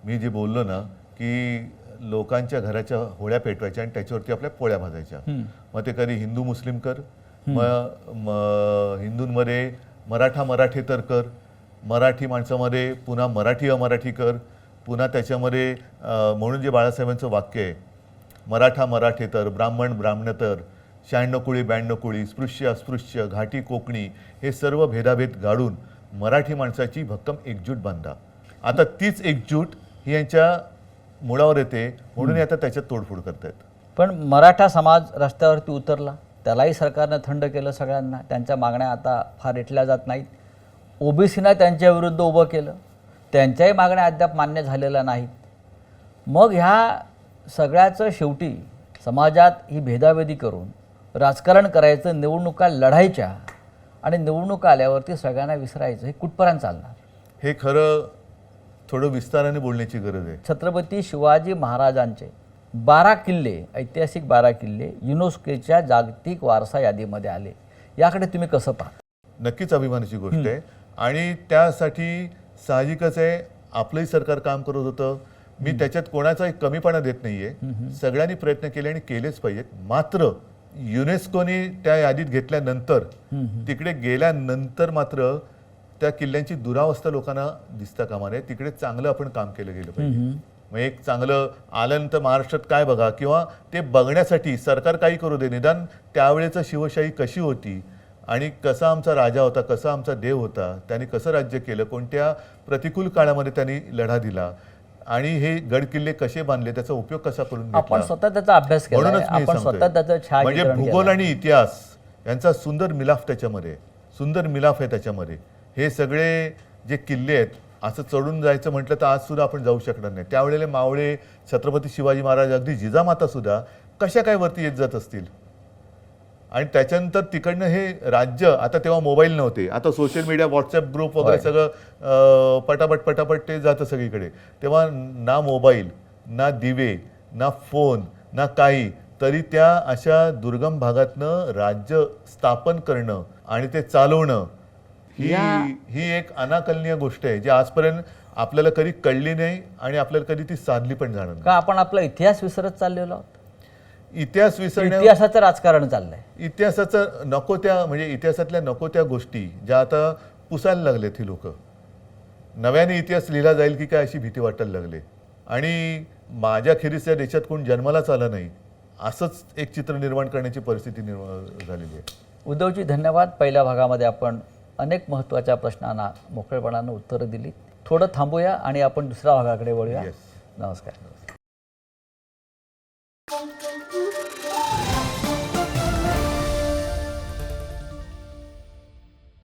मी जे बोललो ना की लोकांच्या घराच्या होळ्या पेटवायच्या आणि त्याच्यावरती आपल्या पोळ्या भाजायच्या. मग ते कधी हिंदू मुस्लिम कर, मग हिंदूंमध्ये मराठेतर कर, मराठी माणसामध्ये पुन्हा मराठी अमराठी कर, पुन्हा त्याच्यामध्ये म्हणून जे बाळासाहेबांचं वाक्य आहे, मराठेतर, ब्राह्मणेतर, 96 कुळी 92 कुळी, स्पृश्य अस्पृश्य, घाटी कोकणी, हे सर्व भेदाभेद गाडून मराठी माणसाची भक्कम एकजूट बांधा. आता तीच एकजूट ही यांच्या मुळावर येते म्हणून आता त्याच्यात तोडफोड करतायत. पण मराठा समाज रस्त्यावरती उतरला, त्यालाही सरकारनं थंड केलं सगळ्यांना. त्यांच्या मागण्या आता फार रेटल्या जात नाहीत. ओबीसीना त्यांच्या विरुद्ध उभं केलं, त्यांच्याही मागण्या अद्याप मान्य झालेल्या नाहीत. मग ह्या सगळ्याचं शेवटी समाजात ही भेदाभेदी करून राजकारण करायचं, निवडणुका लढायच्या आणि निवडणुका आल्यावरती सगळ्यांना विसरायचं, हे कुठपर्यंत चालणार? हे खरं थोडं विस्ताराने बोलण्याची गरज आहे. छत्रपती शिवाजी महाराजांचे 12 किल्ले, ऐतिहासिक 12 किल्ले युनेस्कोच्या जागतिक वारसा यादीमध्ये आले. याकडे तुम्ही कसं पाहता? नक्कीच अभिमानाची गोष्ट आहे आणि त्यासाठी साहजिकच आहे आपलंही सरकार काम करत होतं. मी त्याच्यात कोणाचाही कमीपणा देत नाहीये. सगळ्यांनी प्रयत्न केले आणि केलेच पाहिजेत. मात्र युनेस्कोने त्या यादीत घेतल्यानंतर तिकडे गेल्यानंतर मात्र त्या किल्ल्यांची दुरावस्था लोकांना दिसता कामा नये. तिकडे चांगलं आपण काम केलं गेलं पाहिजे. मग एक चांगलं आल्यानंतर महाराष्ट्रात काय बघा किंवा ते बघण्यासाठी सरकार काही करू दे, निदान त्यावेळेचं शिवशाही कशी होती आणि कसा आमचा राजा होता, कसा आमचा देव होता, त्यांनी कसं राज्य केलं, कोणत्या प्रतिकूल काळामध्ये त्यांनी लढा दिला आणि हे गड किल्ले कसे बांधले, त्याचा उपयोग कसा करून घेतला. आपण स्वतः त्याचा अभ्यास केला, म्हणूनच मी आपण स्वतः त्याचं सांगतोय. म्हणजे भूगोल आणि इतिहास यांचा सुंदर मिलाफ त्याच्यामध्ये, सुंदर मिलाफ आहे त्याच्यामध्ये. हे सगळे जे किल्ले आहेत असं चढून जायचं म्हटलं तर आज सुद्धा आपण जाऊ शकणार नाही. त्यावेळेला मावळे, छत्रपती शिवाजी महाराज, अगदी जिजामाता सुद्धा कशा काय वरती येत जात असतील. आणि त्याच्यानंतर तिकडनं हे राज्य, आता तेव्हा मोबाईल नव्हते, आता सोशल मीडिया, व्हॉट्सअप ग्रुप वगैरे सगळं पटापट ते जातं सगळीकडे. तेव्हा ना मोबाईल, ना दिवे, ना फोन, ना काही, तरी त्या अशा दुर्गम भागातनं राज्य स्थापन करणं आणि ते चालवणं ही एक अनाकलनीय गोष्ट आहे जी आजपर्यंत आपल्याला कधी कळली नाही आणि आपल्याला कधी ती साधली पण जाणार नाही. का आपण आपला इतिहास विसरत चाललेलो आहोत? इतिहास विसरण्या, इतिहासाचं राजकारण चाललंय. इतिहासाचं नको त्या, म्हणजे इतिहासातल्या नको त्या गोष्टी ज्या आता पुसायला लागलेत ही लोक. नव्याने इतिहास लिहिला जाईल की काय अशी भीती वाटायला लागली. आणि माझ्या खेरीस या देशात कोण जन्मालाच आला नाही असंच एक चित्र निर्माण करण्याची परिस्थिती निर्माण झालेली आहे. उद्धवजी धन्यवाद. पहिल्या भागामध्ये आपण अनेक महत्त्वाच्या प्रश्नांना मोकळेपणानं उत्तरं दिली. थोडं थांबूया आणि आपण दुसऱ्या भागाकडे वळूया. नमस्कार.